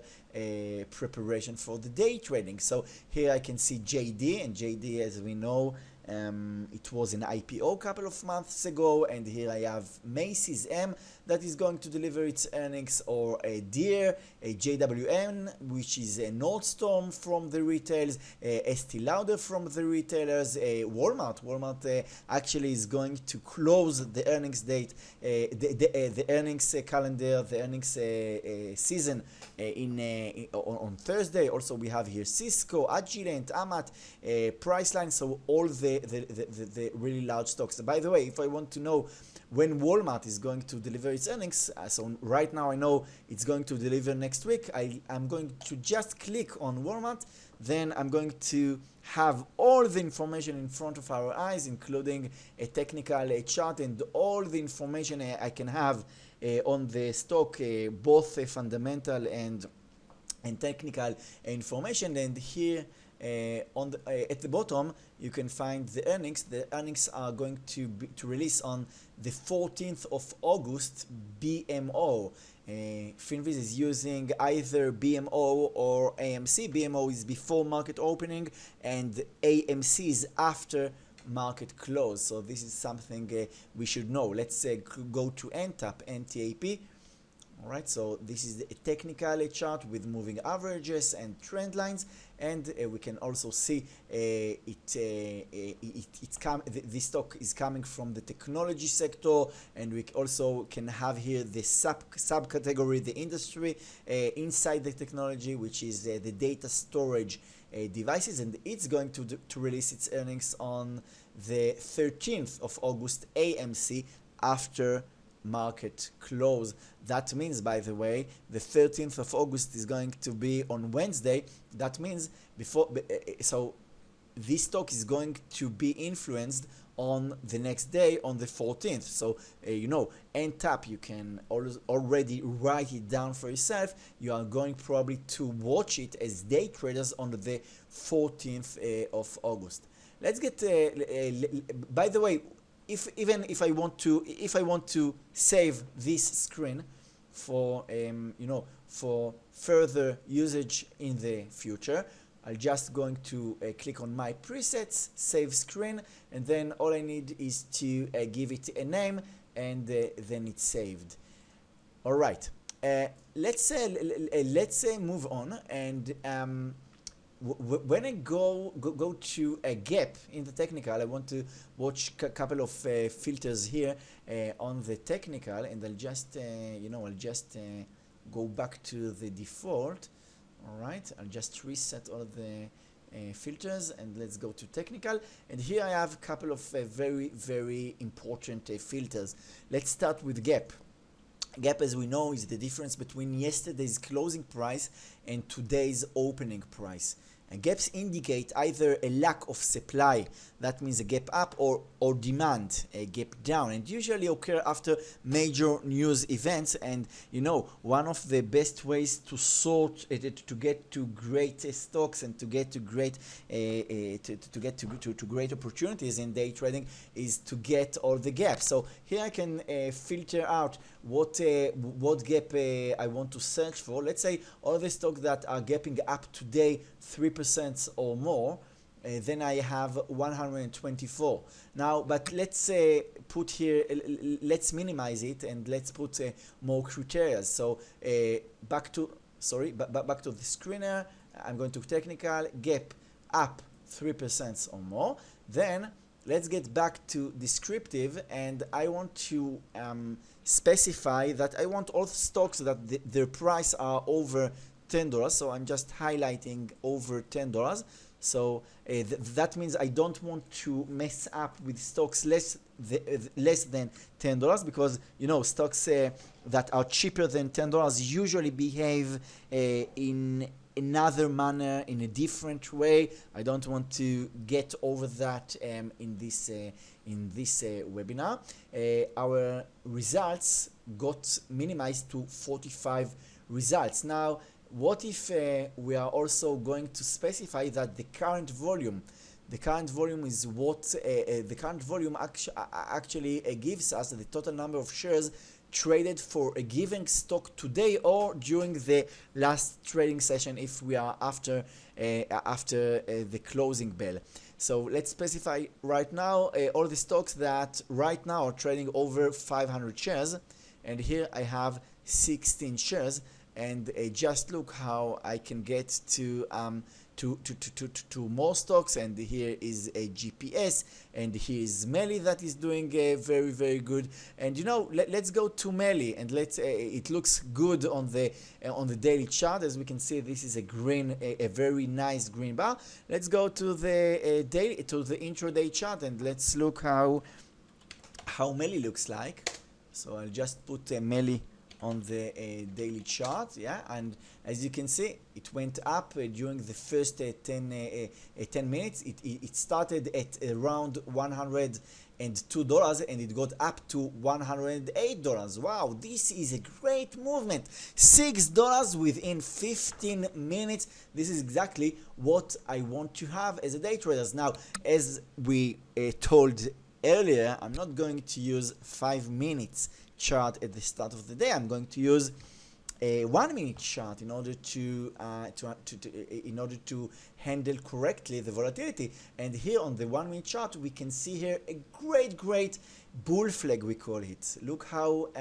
preparation for the day trading. So here I can see JD, and JD, as we know, it was an IPO a couple of months ago, and here I have Macy's M that is going to deliver its earnings, or a Deere, a JWN, which is a Nordstrom from the retailers, Estee Lauder from the retailers, Walmart actually is going to close the earnings date, the earnings calendar, the earnings season on Thursday. Also we have here Cisco, Agilent, Amat, Priceline, so all the really large stocks. By the way, if I want to know when Walmart is going to deliver its earnings, so right now I know it's going to deliver next week, I'm going to just click on Walmart, then I'm going to have all the information in front of our eyes, including a technical chart and all the information I can have on the stock, both fundamental and technical information. And here at the bottom you can find the earnings. The earnings are going to release on the 14th of August, BMO. Finviz is using either BMO or AMC. BMO is before market opening and AMC is after market close. So this is something we should know. Let's go to NTAP. Alright, so this is a technical chart with moving averages and trend lines, and we can also see this stock is coming from the technology sector, and we also can have here the subcategory, the industry inside the technology, which is the data storage devices, and it's going to release its earnings on the 13th of August, AMC, after market close. That means, by the way, the 13th of August is going to be on Wednesday. That means so this stock is going to be influenced on the next day, on the 14th. So you know, NTAP, you can already write it down for yourself. You are going probably to watch it as day traders on the 14th of August. Let's get by the way, if I want to save this screen for for further usage in the future, I'm just going to click on my presets, save screen, and then all I need is to give it a name, and then it's saved. All right, let's move on, and when I go to a gap in the technical, I want to watch a couple of filters here on the technical, and I'll just go back to the default. All right, I'll just reset all the filters, and let's go to technical. And here I have a couple of very important filters. Let's start with gap. Gap, as we know, is the difference between yesterday's closing price and today's opening price. And gaps indicate either a lack of supply, that means a gap up, or demand, a gap down, and usually occur after major news events. And one of the best ways to sort to get to great stocks and to get to great to great opportunities in day trading is to get all the gaps. So here I can filter out what gap I want to search for. Let's say all the stocks that are gapping up today 3% or more. Then I have 124. Now, but let's put here, let's minimize it and let's put more criteria. So back to the screener. I'm going to technical, gap up 3% or more. Then let's get back to descriptive, and I want to specify that I want all stocks that their price are over $10. So I'm just highlighting over $10. So that means I don't want to mess up with stocks less than $10, because stocks that are cheaper than $10 usually behave in another manner, in a different way. I don't want to get over that in this webinar. Our results got minimized to 45 results. Now, what if we are also going to specify that the current volume is what the current volume actually gives us the total number of shares traded for a given stock today or during the last trading session if we are after the closing bell. So let's specify right now all the stocks that right now are trading over 500 shares, and here I have 16 shares. And just look how I can get to more stocks. And here is a GPS, and here is Meli that is doing very, very good. And let's go to Meli, and it looks good on the daily chart. As we can see, this is a very nice green bar. Let's go to the intraday chart, and let's look how Meli looks like. So I'll just put Meli on the daily chart, and as you can see, it went up during the first 10 minutes. It started at around $102 and it got up to $108. Wow, this is a great movement. $6 within 15 minutes. This is exactly what I want to have as a day trader. Now, as we told earlier, I'm not going to use 5 minutes chart at the start of the day. I'm going to use a 1 minute chart in order to handle correctly the volatility. And here on the 1 minute chart, we can see here a great bull flag, we call it. Look how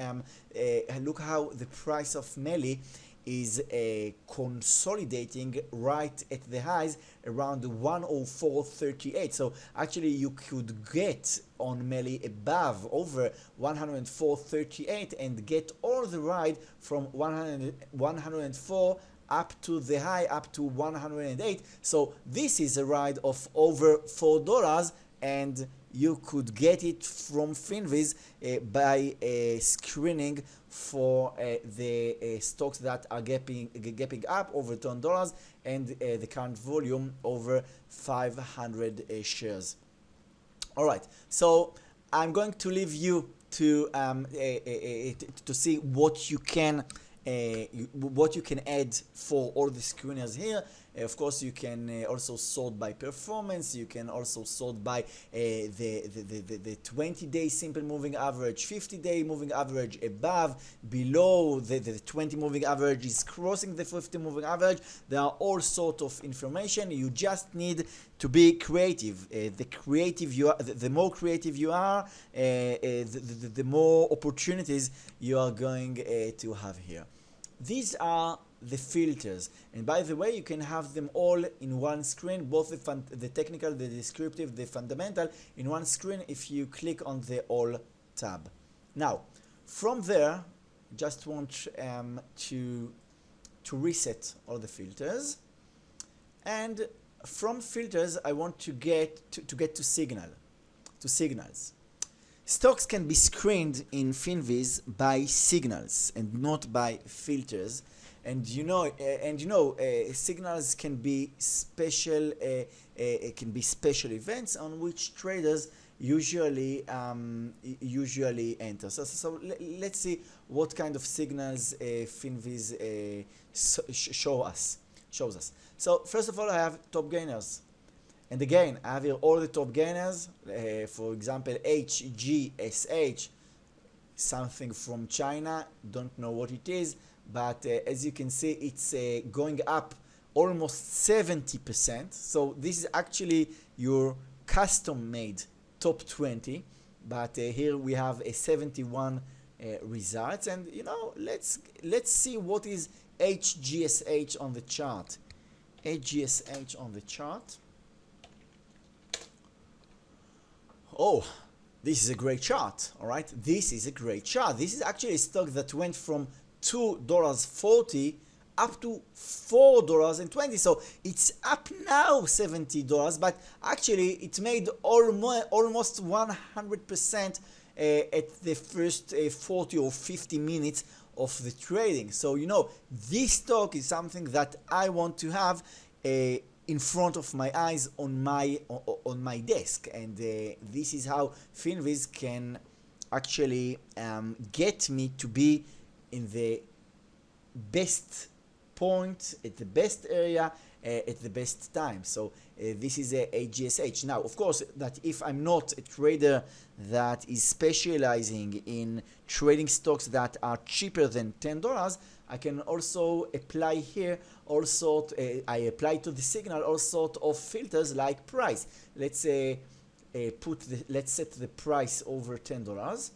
the price of Meli is consolidating right at the highs around 104.38. So actually you could get on Meli above over 104.38 and get all the ride from 104 up to the high up to 108. So this is a ride of over $4, and you could get it from Finviz by screening for the stocks that are gapping up over $10 and the current volume over 500 shares. All right, so I'm going to leave you to see what you can add for all the screeners here. Of course, you can also sort by performance. You can also sort by the 20-day simple moving average, 50-day moving average, above, below, the 20 moving average is crossing the 50 moving average. There are all sorts of information. You just need to be creative. The more creative you are, the more opportunities you are going to have here. These are the filters, and by the way, you can have them all in one screen, both the technical, the descriptive, the fundamental, in one screen if you click on the all tab. Now, from there, just want to reset all the filters, and from filters I want to get to signals. Stocks can be screened in Finviz by signals and not by filters. And signals can be special, it can be special events on which traders usually enter. So let's see what kind of signals Finviz shows us. So first of all, I have top gainers. And again, I have here all the top gainers. For example, HGSH, something from China. Don't know what it is, but as you can see, it's going up almost 70%. So this is actually your custom-made top 20. But here we have a 71 results. And let's see what is HGSH on the chart. HGSH on the chart. Oh, this is a great chart, all right? This is a great chart. This is actually a stock that went from $2.40 up to $4.20. So it's up now $70, but actually it made almost 100% at the first 40 or 50 minutes of the trading. So this stock is something that I want to have in front of my eyes on my desk, and this is how Finviz can actually get me to be in the best point, at the best area, at the best time. So this is a GSH. Now, of course, that if I'm not a trader that is specializing in trading stocks that are cheaper than $10, I can also apply here I apply to the signal all sort of filters like price. Let's set the price over $10.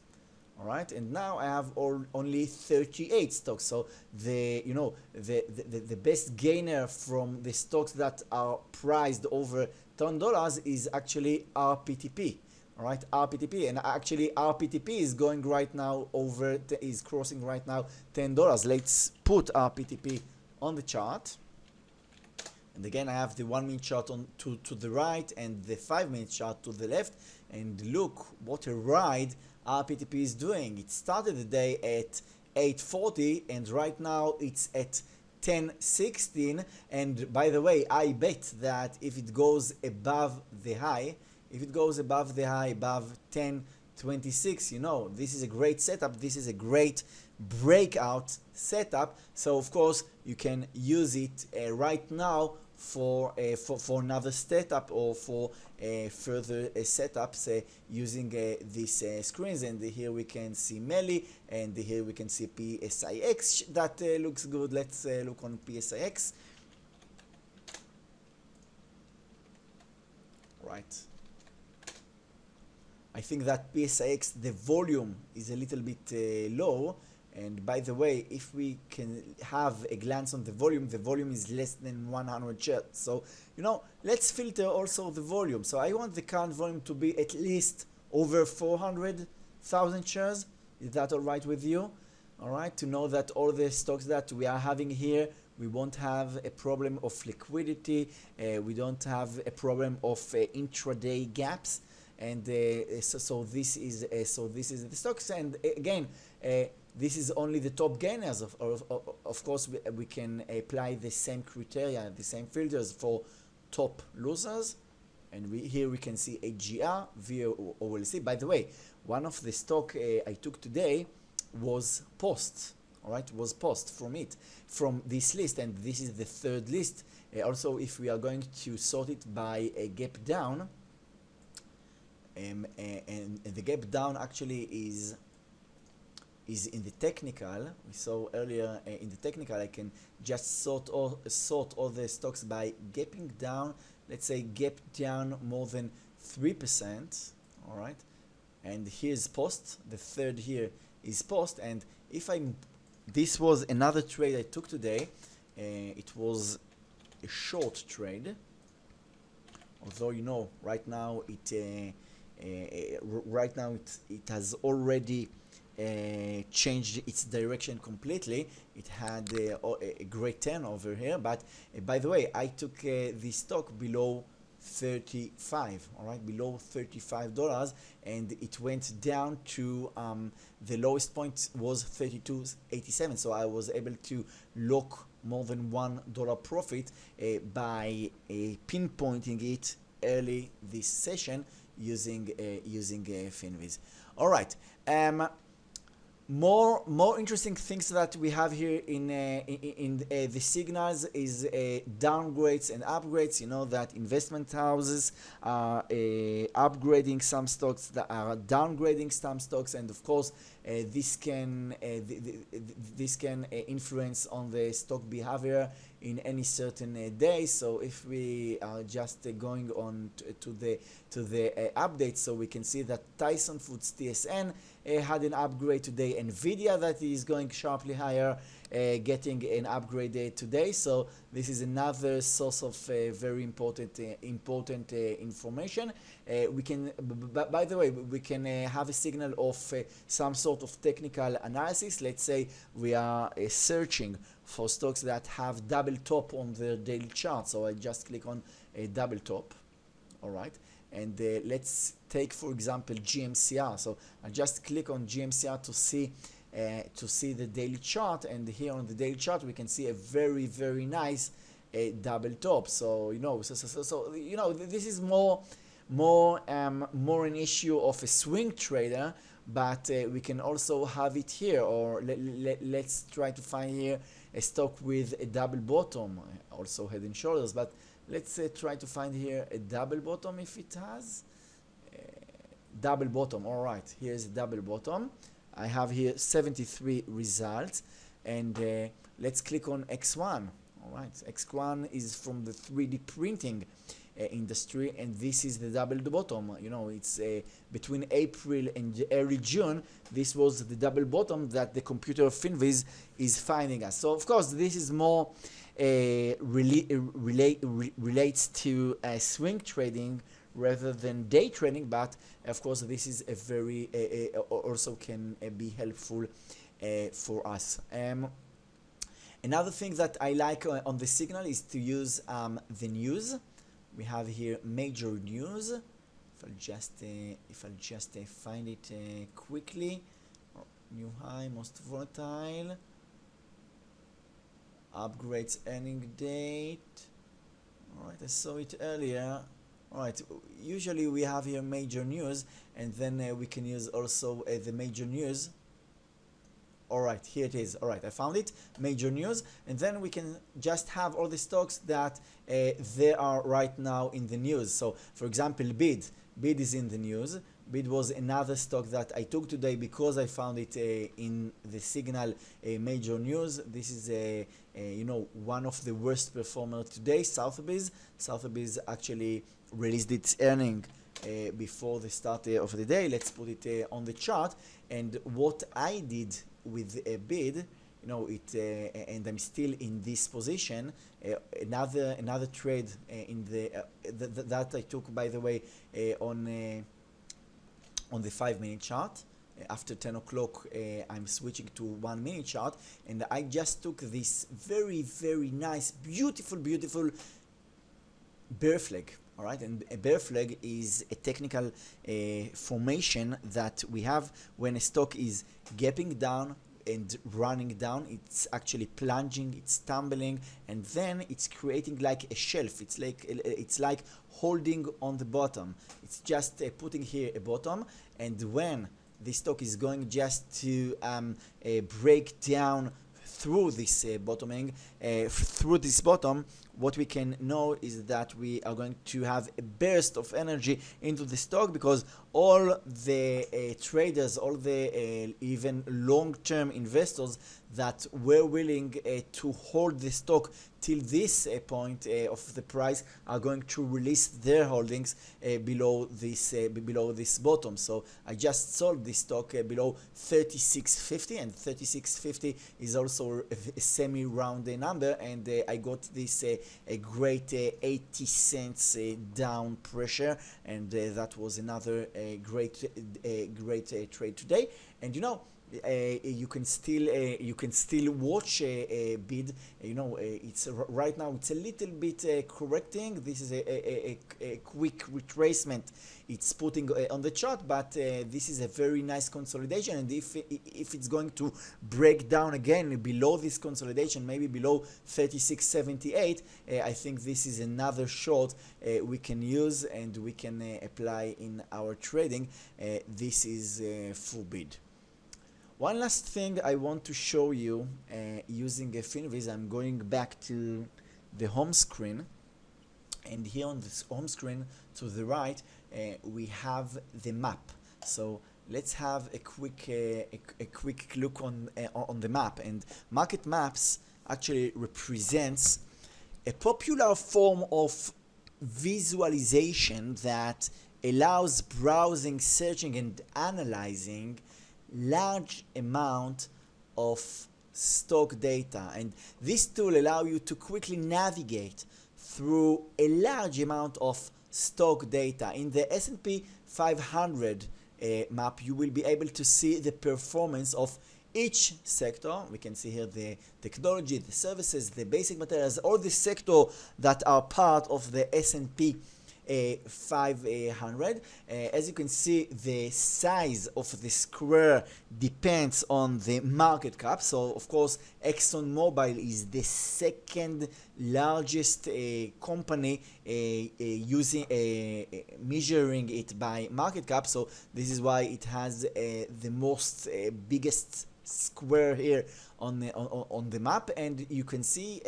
All right, and now I have only 38 stocks. So the best gainer from the stocks that are priced over $10 is actually RPTP. All right, RPTP, and actually RPTP is going right now is crossing right now $10. Let's put RPTP on the chart. And again, I have the 1 minute chart to the right and the 5 minute chart to the left. And look what a ride RPTP is doing. It started the day at 8.40 and right now it's at 10.16. And by the way, I bet that if it goes above the high, above 10.26, this is a great setup. This is a great breakout setup. So of course you can use it right now for another setup or for further setups using these screens. And here we can see MELI, and here we can see PSIX. That looks good. Let's look on PSIX. Right. I think that PSIX, the volume is a little bit low. And by the way, if we can have a glance on the volume is less than 100 shares. So, let's filter also the volume. So I want the current volume to be at least over 400,000 shares. Is that all right with you? All right, to know that all the stocks that we are having here, we won't have a problem of liquidity. We don't have a problem of intraday gaps. And so this is the stocks. And again, this is only the top gainers. Of course, we can apply the same criteria, the same filters for top losers. And here we can see AGR, VOLC. By the way, one of the stock I took today was Post. All right, was Post from this list, and this is the third list. Also, if we are going to sort it by a gap down, and the gap down actually is in the technical. We saw earlier in the technical, I can just sort all the stocks by gapping down. Let's say gap down more than 3%. All right, and here's Post. The third here is Post, and this was another trade I took today. It was a short trade, although right now it has already changed its direction completely. It had a great turnover here, but by the way, I took this stock below 35, all right, below $35, and it went down to the lowest point was 32.87. So I was able to lock more than $1 profit by pinpointing it early this session using Finviz. All right. More interesting things that we have here in the signals is downgrades and upgrades. You know that investment houses are upgrading some stocks, that are downgrading some stocks, and of course this can influence on the stock behavior in any certain day. So if we are just going on to the updates, so we can see that Tyson Foods TSN had an upgrade today. Nvidia, that is going sharply higher, getting an upgrade today. So this is another source of very important information. We can, by the way, we can have a signal of some sort of technical analysis. Let's say we are searching for stocks that have double top on their daily chart. So I just click on a double top. All right. And let's take, for example, GMCR. So I just click on GMCR to see the daily chart, and here on the daily chart we can see a very, very nice double top. So you know, so you know, this is more an issue of a swing trader, but we can also have it here. Or let's try to find here a stock with a double bottom, also Head and Shoulders, but let's try to find here a double bottom if it has double bottom. All right, here's a double bottom. I have here 73 results, and let's click on X1. All right, X1 is from the 3D printing industry, and this is the double bottom. You know, it's between April and early June. This was the double bottom that the computer Finviz is finding us. So of course this is more relates to swing trading rather than day trading, but of course this is a very also can be helpful for us. Another thing that I like on the signal is to use the news. We have here major news. If I'll just find it quickly. New high, most volatile. Upgrades earning date. All right, I saw it earlier. All right, usually we have here major news, and then we can use also the major news. All right, here it is. All right, I found it, major news, and then we can just have all the stocks that they are right now in the news. So for example, BID is in the news. BID was another stock that I took today because I found it in the signal major news. This is you know, one of the worst performers today. Sotheby's actually released its earning before the start of the day. Let's put it on the chart. And what I did with a BID, you know, and I'm still in this position. Another trade in that I took, by the way, on the 5-minute chart. After 10 o'clock, I'm switching to 1-minute chart, and I just took this very, very nice, beautiful bear flag. All right, and a bear flag is a technical formation that we have when a stock is gapping down and running down. It's actually plunging, it's tumbling, and then it's creating like a shelf. It's like holding on the bottom. It's just putting here a bottom, and when the stock is going just to break down through this through this bottom, what we can know is that we are going to have a burst of energy into the stock, because all the traders, all the even long-term investors that were willing to hold the stock till this point of the price are going to release their holdings below this bottom. So I just sold this stock below 36.50, and 36.50 is also a semi-round number, and I got this a great 80 cents down pressure, and that was another great trade today. And you know, you can still watch a bid. It's right now it's a little bit correcting. This is a quick retracement. It's putting on the chart, but this is a very nice consolidation. And if it's going to break down again below this consolidation, maybe below 36.78, I think this is another short we can use and we can apply in our trading. This is full bid. One last thing I want to show you using Finviz. I'm going back to the home screen, and here on this home screen to the right we have the map. So let's have a quick look on the map. And market maps actually represents a popular form of visualization that allows browsing, searching, and analyzing large amount of stock data. And this tool allows you to quickly navigate through a large amount of stock data. In the S&P 500 map, you will be able to see the performance of each sector. We can see here the technology, the services, the basic materials, all the sector that are part of the S&P 500. As you can see, the size of the square depends on the market cap. So of course ExxonMobil is the second largest company using measuring it by market cap. So this is why it has the most biggest square here on the map. And you can see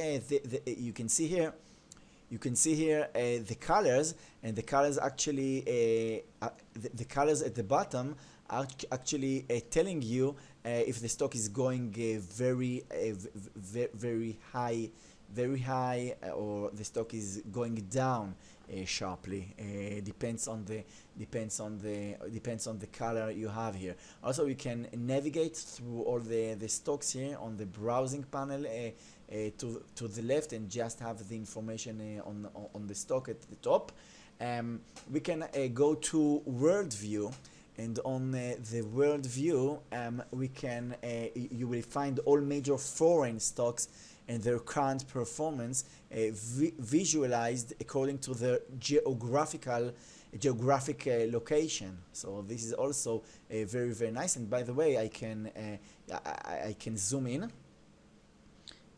you can see here the colors, and the colors actually the colors at the bottom are actually telling you if the stock is going very high, or the stock is going down sharply. Depends on the color you have here. Also, you can navigate through all the stocks here on the browsing panel to the left, and just have the information on the stock at the top. We can go to world view, and on the world view we can you will find all major foreign stocks and their current performance visualized according to their geographic location. So this is also very nice. And by the way, I can zoom in,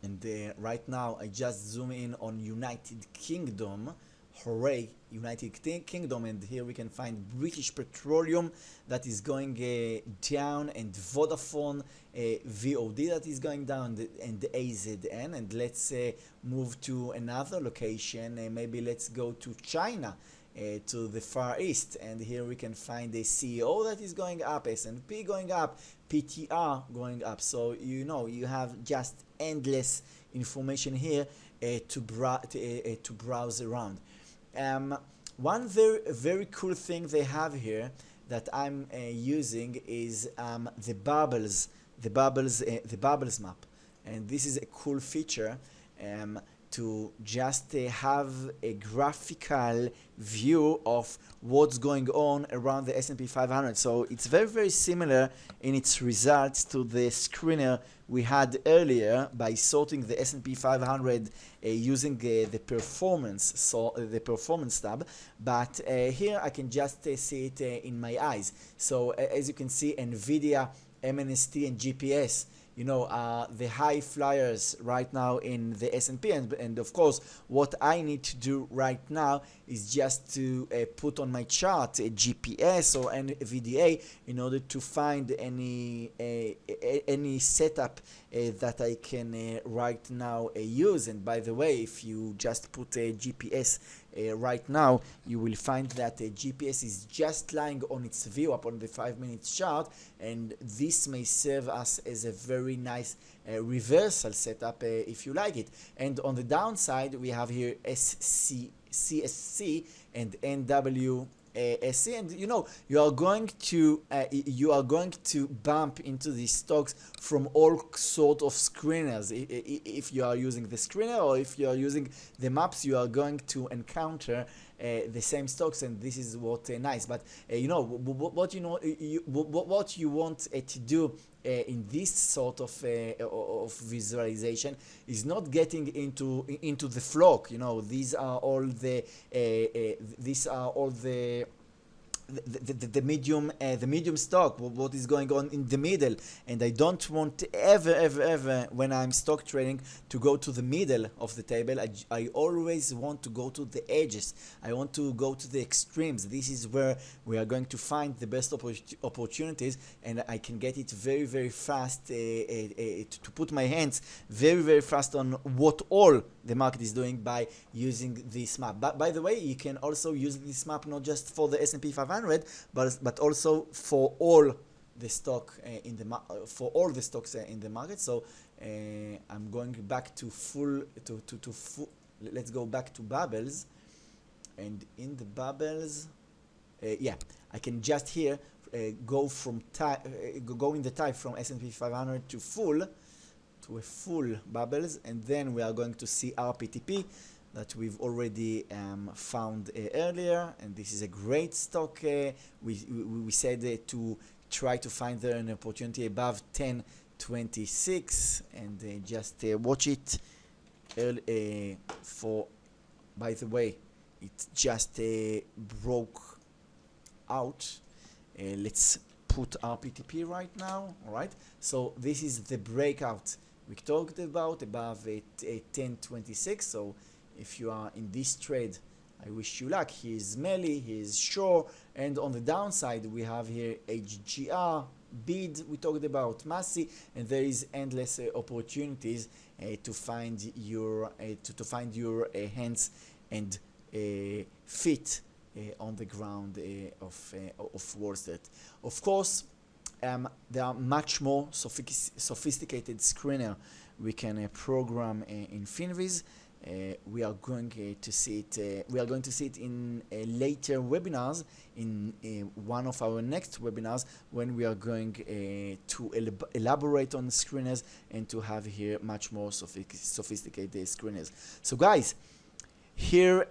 and right now I just zoom in on United Kingdom. Hooray, United Kingdom. And here we can find British Petroleum that is going down, and Vodafone VOD that is going down, and the AZN. And let's move to another location. Maybe let's go to China, to the Far East, and here we can find a CEO that is going up, S&P going up, PTR going up. So you have just endless information here to browse around. One very cool thing they have here that I'm using is the bubbles map, and this is a cool feature to just have a graphical view of what's going on around the S&P 500. So it's very similar in its results to the screener we had earlier by sorting the S&P 500 using the performance, so the performance tab. But here I can just see it in my eyes. So as you can see, NVIDIA, MNST, and GPS, the high flyers right now in the S&P. And of course, what I need to do right now is just to put on my chart a GPS or NVDA in order to find any setup that I can right now use. And by the way, if you just put a GPS right now, you will find that the GPS is just lying on its view up on the 5-minute chart, and this may serve us as a very nice reversal setup if you like it. And on the downside, we have here CSC and NWSC, and you are going to bump into these stocks from all sort of screeners. If you are using the screener or if you are using the maps, you are going to encounter the same stocks, and this is what nice. But what what you want to do in this sort of visualization is not getting into the flock. These are all the medium stock, what is going on in the middle, and I don't want ever when I'm stock trading to go to the middle of the table. I always want to go to the edges. I want to go to the extremes. This is where we are going to find the best opportunities, and I can get it very fast to put my hands very fast on what all the market is doing by using this map. But by the way, you can also use this map not just for the S&P 500, but also for all the stock for all the stocks in the market. So I'm going back to full. Let's go back to bubbles, and in the bubbles, I can just here go in the type from S&P 500 to a full bubbles, and then we are going to see RPTP that we've already found earlier, and this is a great stock. We said to try to find there an opportunity above 1026, and just watch it by the way, it just broke out. Let's put RPTP right now. All right, so this is the breakout we talked about above 1026. So if you are in this trade, I wish you luck. He is smelly, he is sure, and on the downside we have here HGR, bid, we talked about Massey, and there is endless opportunities to find your hands and feet on the ground of Wall Street. Of course, there are much more sophisticated screener we can program in Finviz. We are going to see it. We are going to see it in later webinars. In one of our next webinars, when we are going to elaborate on screeners and to have here much more sophisticated screeners. So, guys, here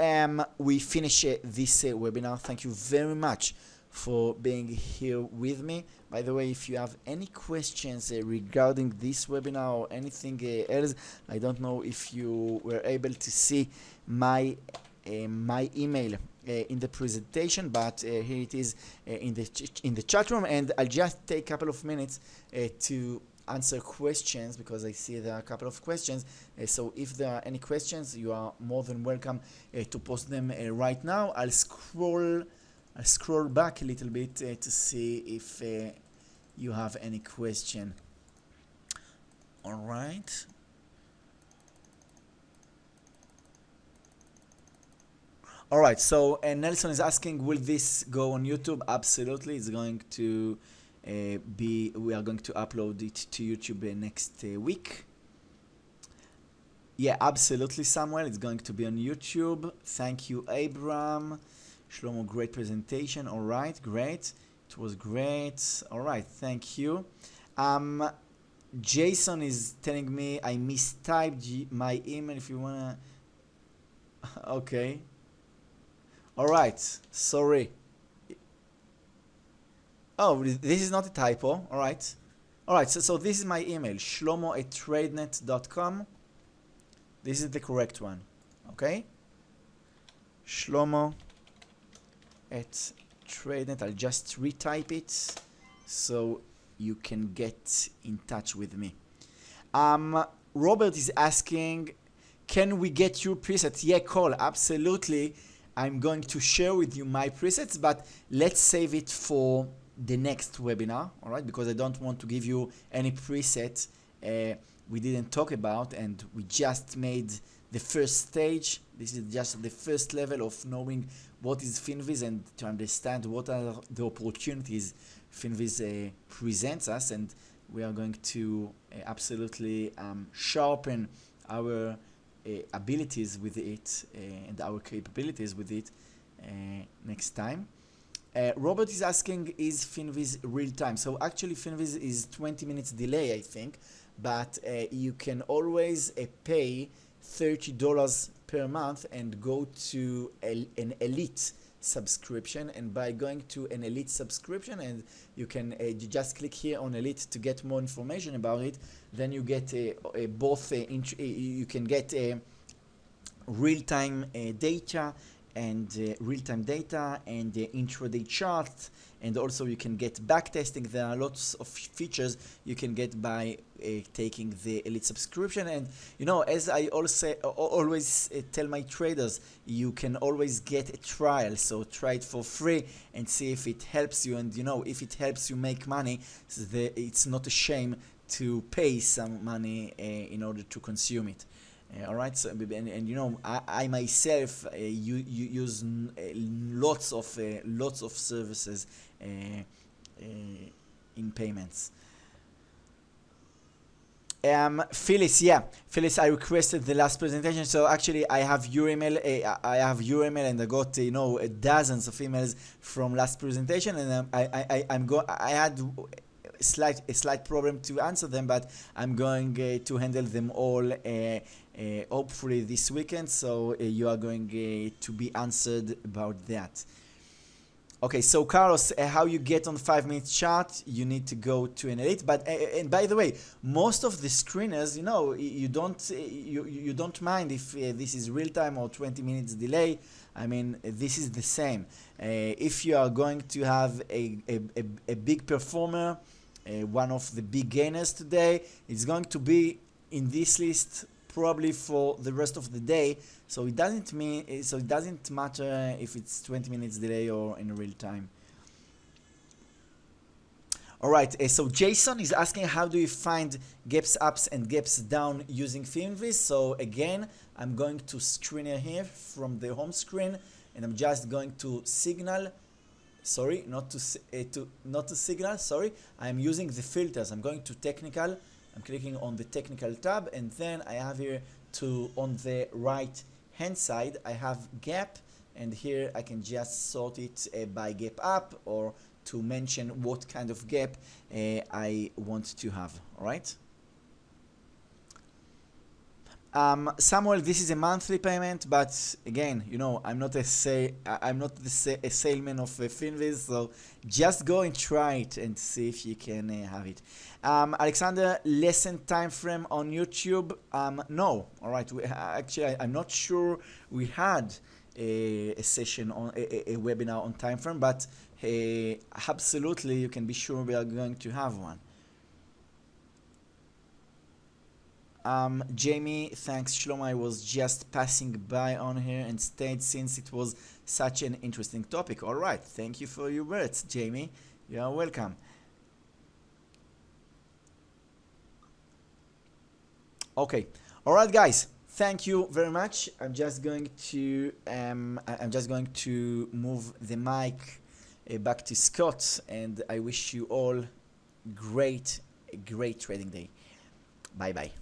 we finish this webinar. Thank you very much for being here with me. By the way, if you have any questions regarding this webinar or anything else, I don't know if you were able to see my email in the presentation, but here it is in the chat room, and I'll just take a couple of minutes to answer questions, because I see there are a couple of questions. So if there are any questions, you are more than welcome to post them right now. I'll scroll back a little bit to see if you have any question. All right. All right, so Nelson is asking, will this go on YouTube? Absolutely, it's going to we are going to upload it to YouTube next week. Yeah, absolutely, Samuel, it's going to be on YouTube. Thank you, Abram. Shlomo, great presentation. All right, great. It was great. All right, thank you. Jason is telling me I mistyped my email. If you wanna, okay. All right, sorry. Oh, this is not a typo. All right. All right, so this is my email, shlomo@tradenet.com. This is the correct one. Okay. Shlomo@tradenet. I'll just retype it so you can get in touch with me. Robert is asking, can we get your presets? Yeah, Cole, absolutely. I'm going to share with you my presets, but let's save it for the next webinar, all right? Because I don't want to give you any preset we didn't talk about, and we just made the first stage. This is just the first level of knowing what is Finviz and to understand what are the opportunities Finviz presents us, and we are going to absolutely sharpen our abilities with it and our capabilities with it next time. Robert is asking, is Finviz real time? So actually Finviz is 20 minutes delay, I think, but you can always pay $30 per month and go to an elite subscription. And by going to an elite subscription, and you can you just click here on elite to get more information about it, then you get both you can get real-time data and real-time data and intraday charts, and also you can get backtesting. There are lots of features you can get by taking the elite subscription. And you know, as I also always tell my traders, you can always get a trial, so try it for free and see if it helps you. And you know, if it helps you make money, so it's not a shame to pay some money in order to consume it. All right, so and you know, I myself use lots of services in payments. Phyllis, I requested the last presentation, so actually I have your email. And I got dozens of emails from last presentation, and I had a slight problem to answer them, but I'm going to handle them all hopefully this weekend, so you are going to be answered about that. Okay, so Carlos, how you get on 5 minute chart? You need to go to an elite. But and by the way, most of the screeners, you know, you don't mind if this is real time or 20 minutes delay. I mean, this is the same. If you are going to have a big performer, one of the big gainers today, it's going to be in this list probably for the rest of the day, so it doesn't matter if it's 20 minutes delay or in real time. All right, so Jason is asking, how do you find gaps ups and gaps down using Finviz? So again, I'm going to screener here from the home screen, and I'm just going to signal. Sorry, not to signal. Sorry, I'm using the filters. I'm going to technical. I'm clicking on the technical tab, and then I have here on the right hand side I have gap, and here I can just sort it by gap up, or to mention what kind of gap I want to have. All right. Samuel, this is a monthly payment, but again, you know, I'm not a salesman of Finviz, so just go and try it and see if you can have it. Alexander, lesson time frame on YouTube? No. All right. Actually, I'm not sure we had a session on a webinar on time frame, but absolutely, you can be sure we are going to have one. Jamie, thanks Shlomo, I was just passing by on here and stayed since it was such an interesting topic. All right, thank you for your words, Jamie. You are welcome. Okay, all right, guys. Thank you very much. I'm just going to move the mic back to Scott, and I wish you all a great trading day. Bye bye.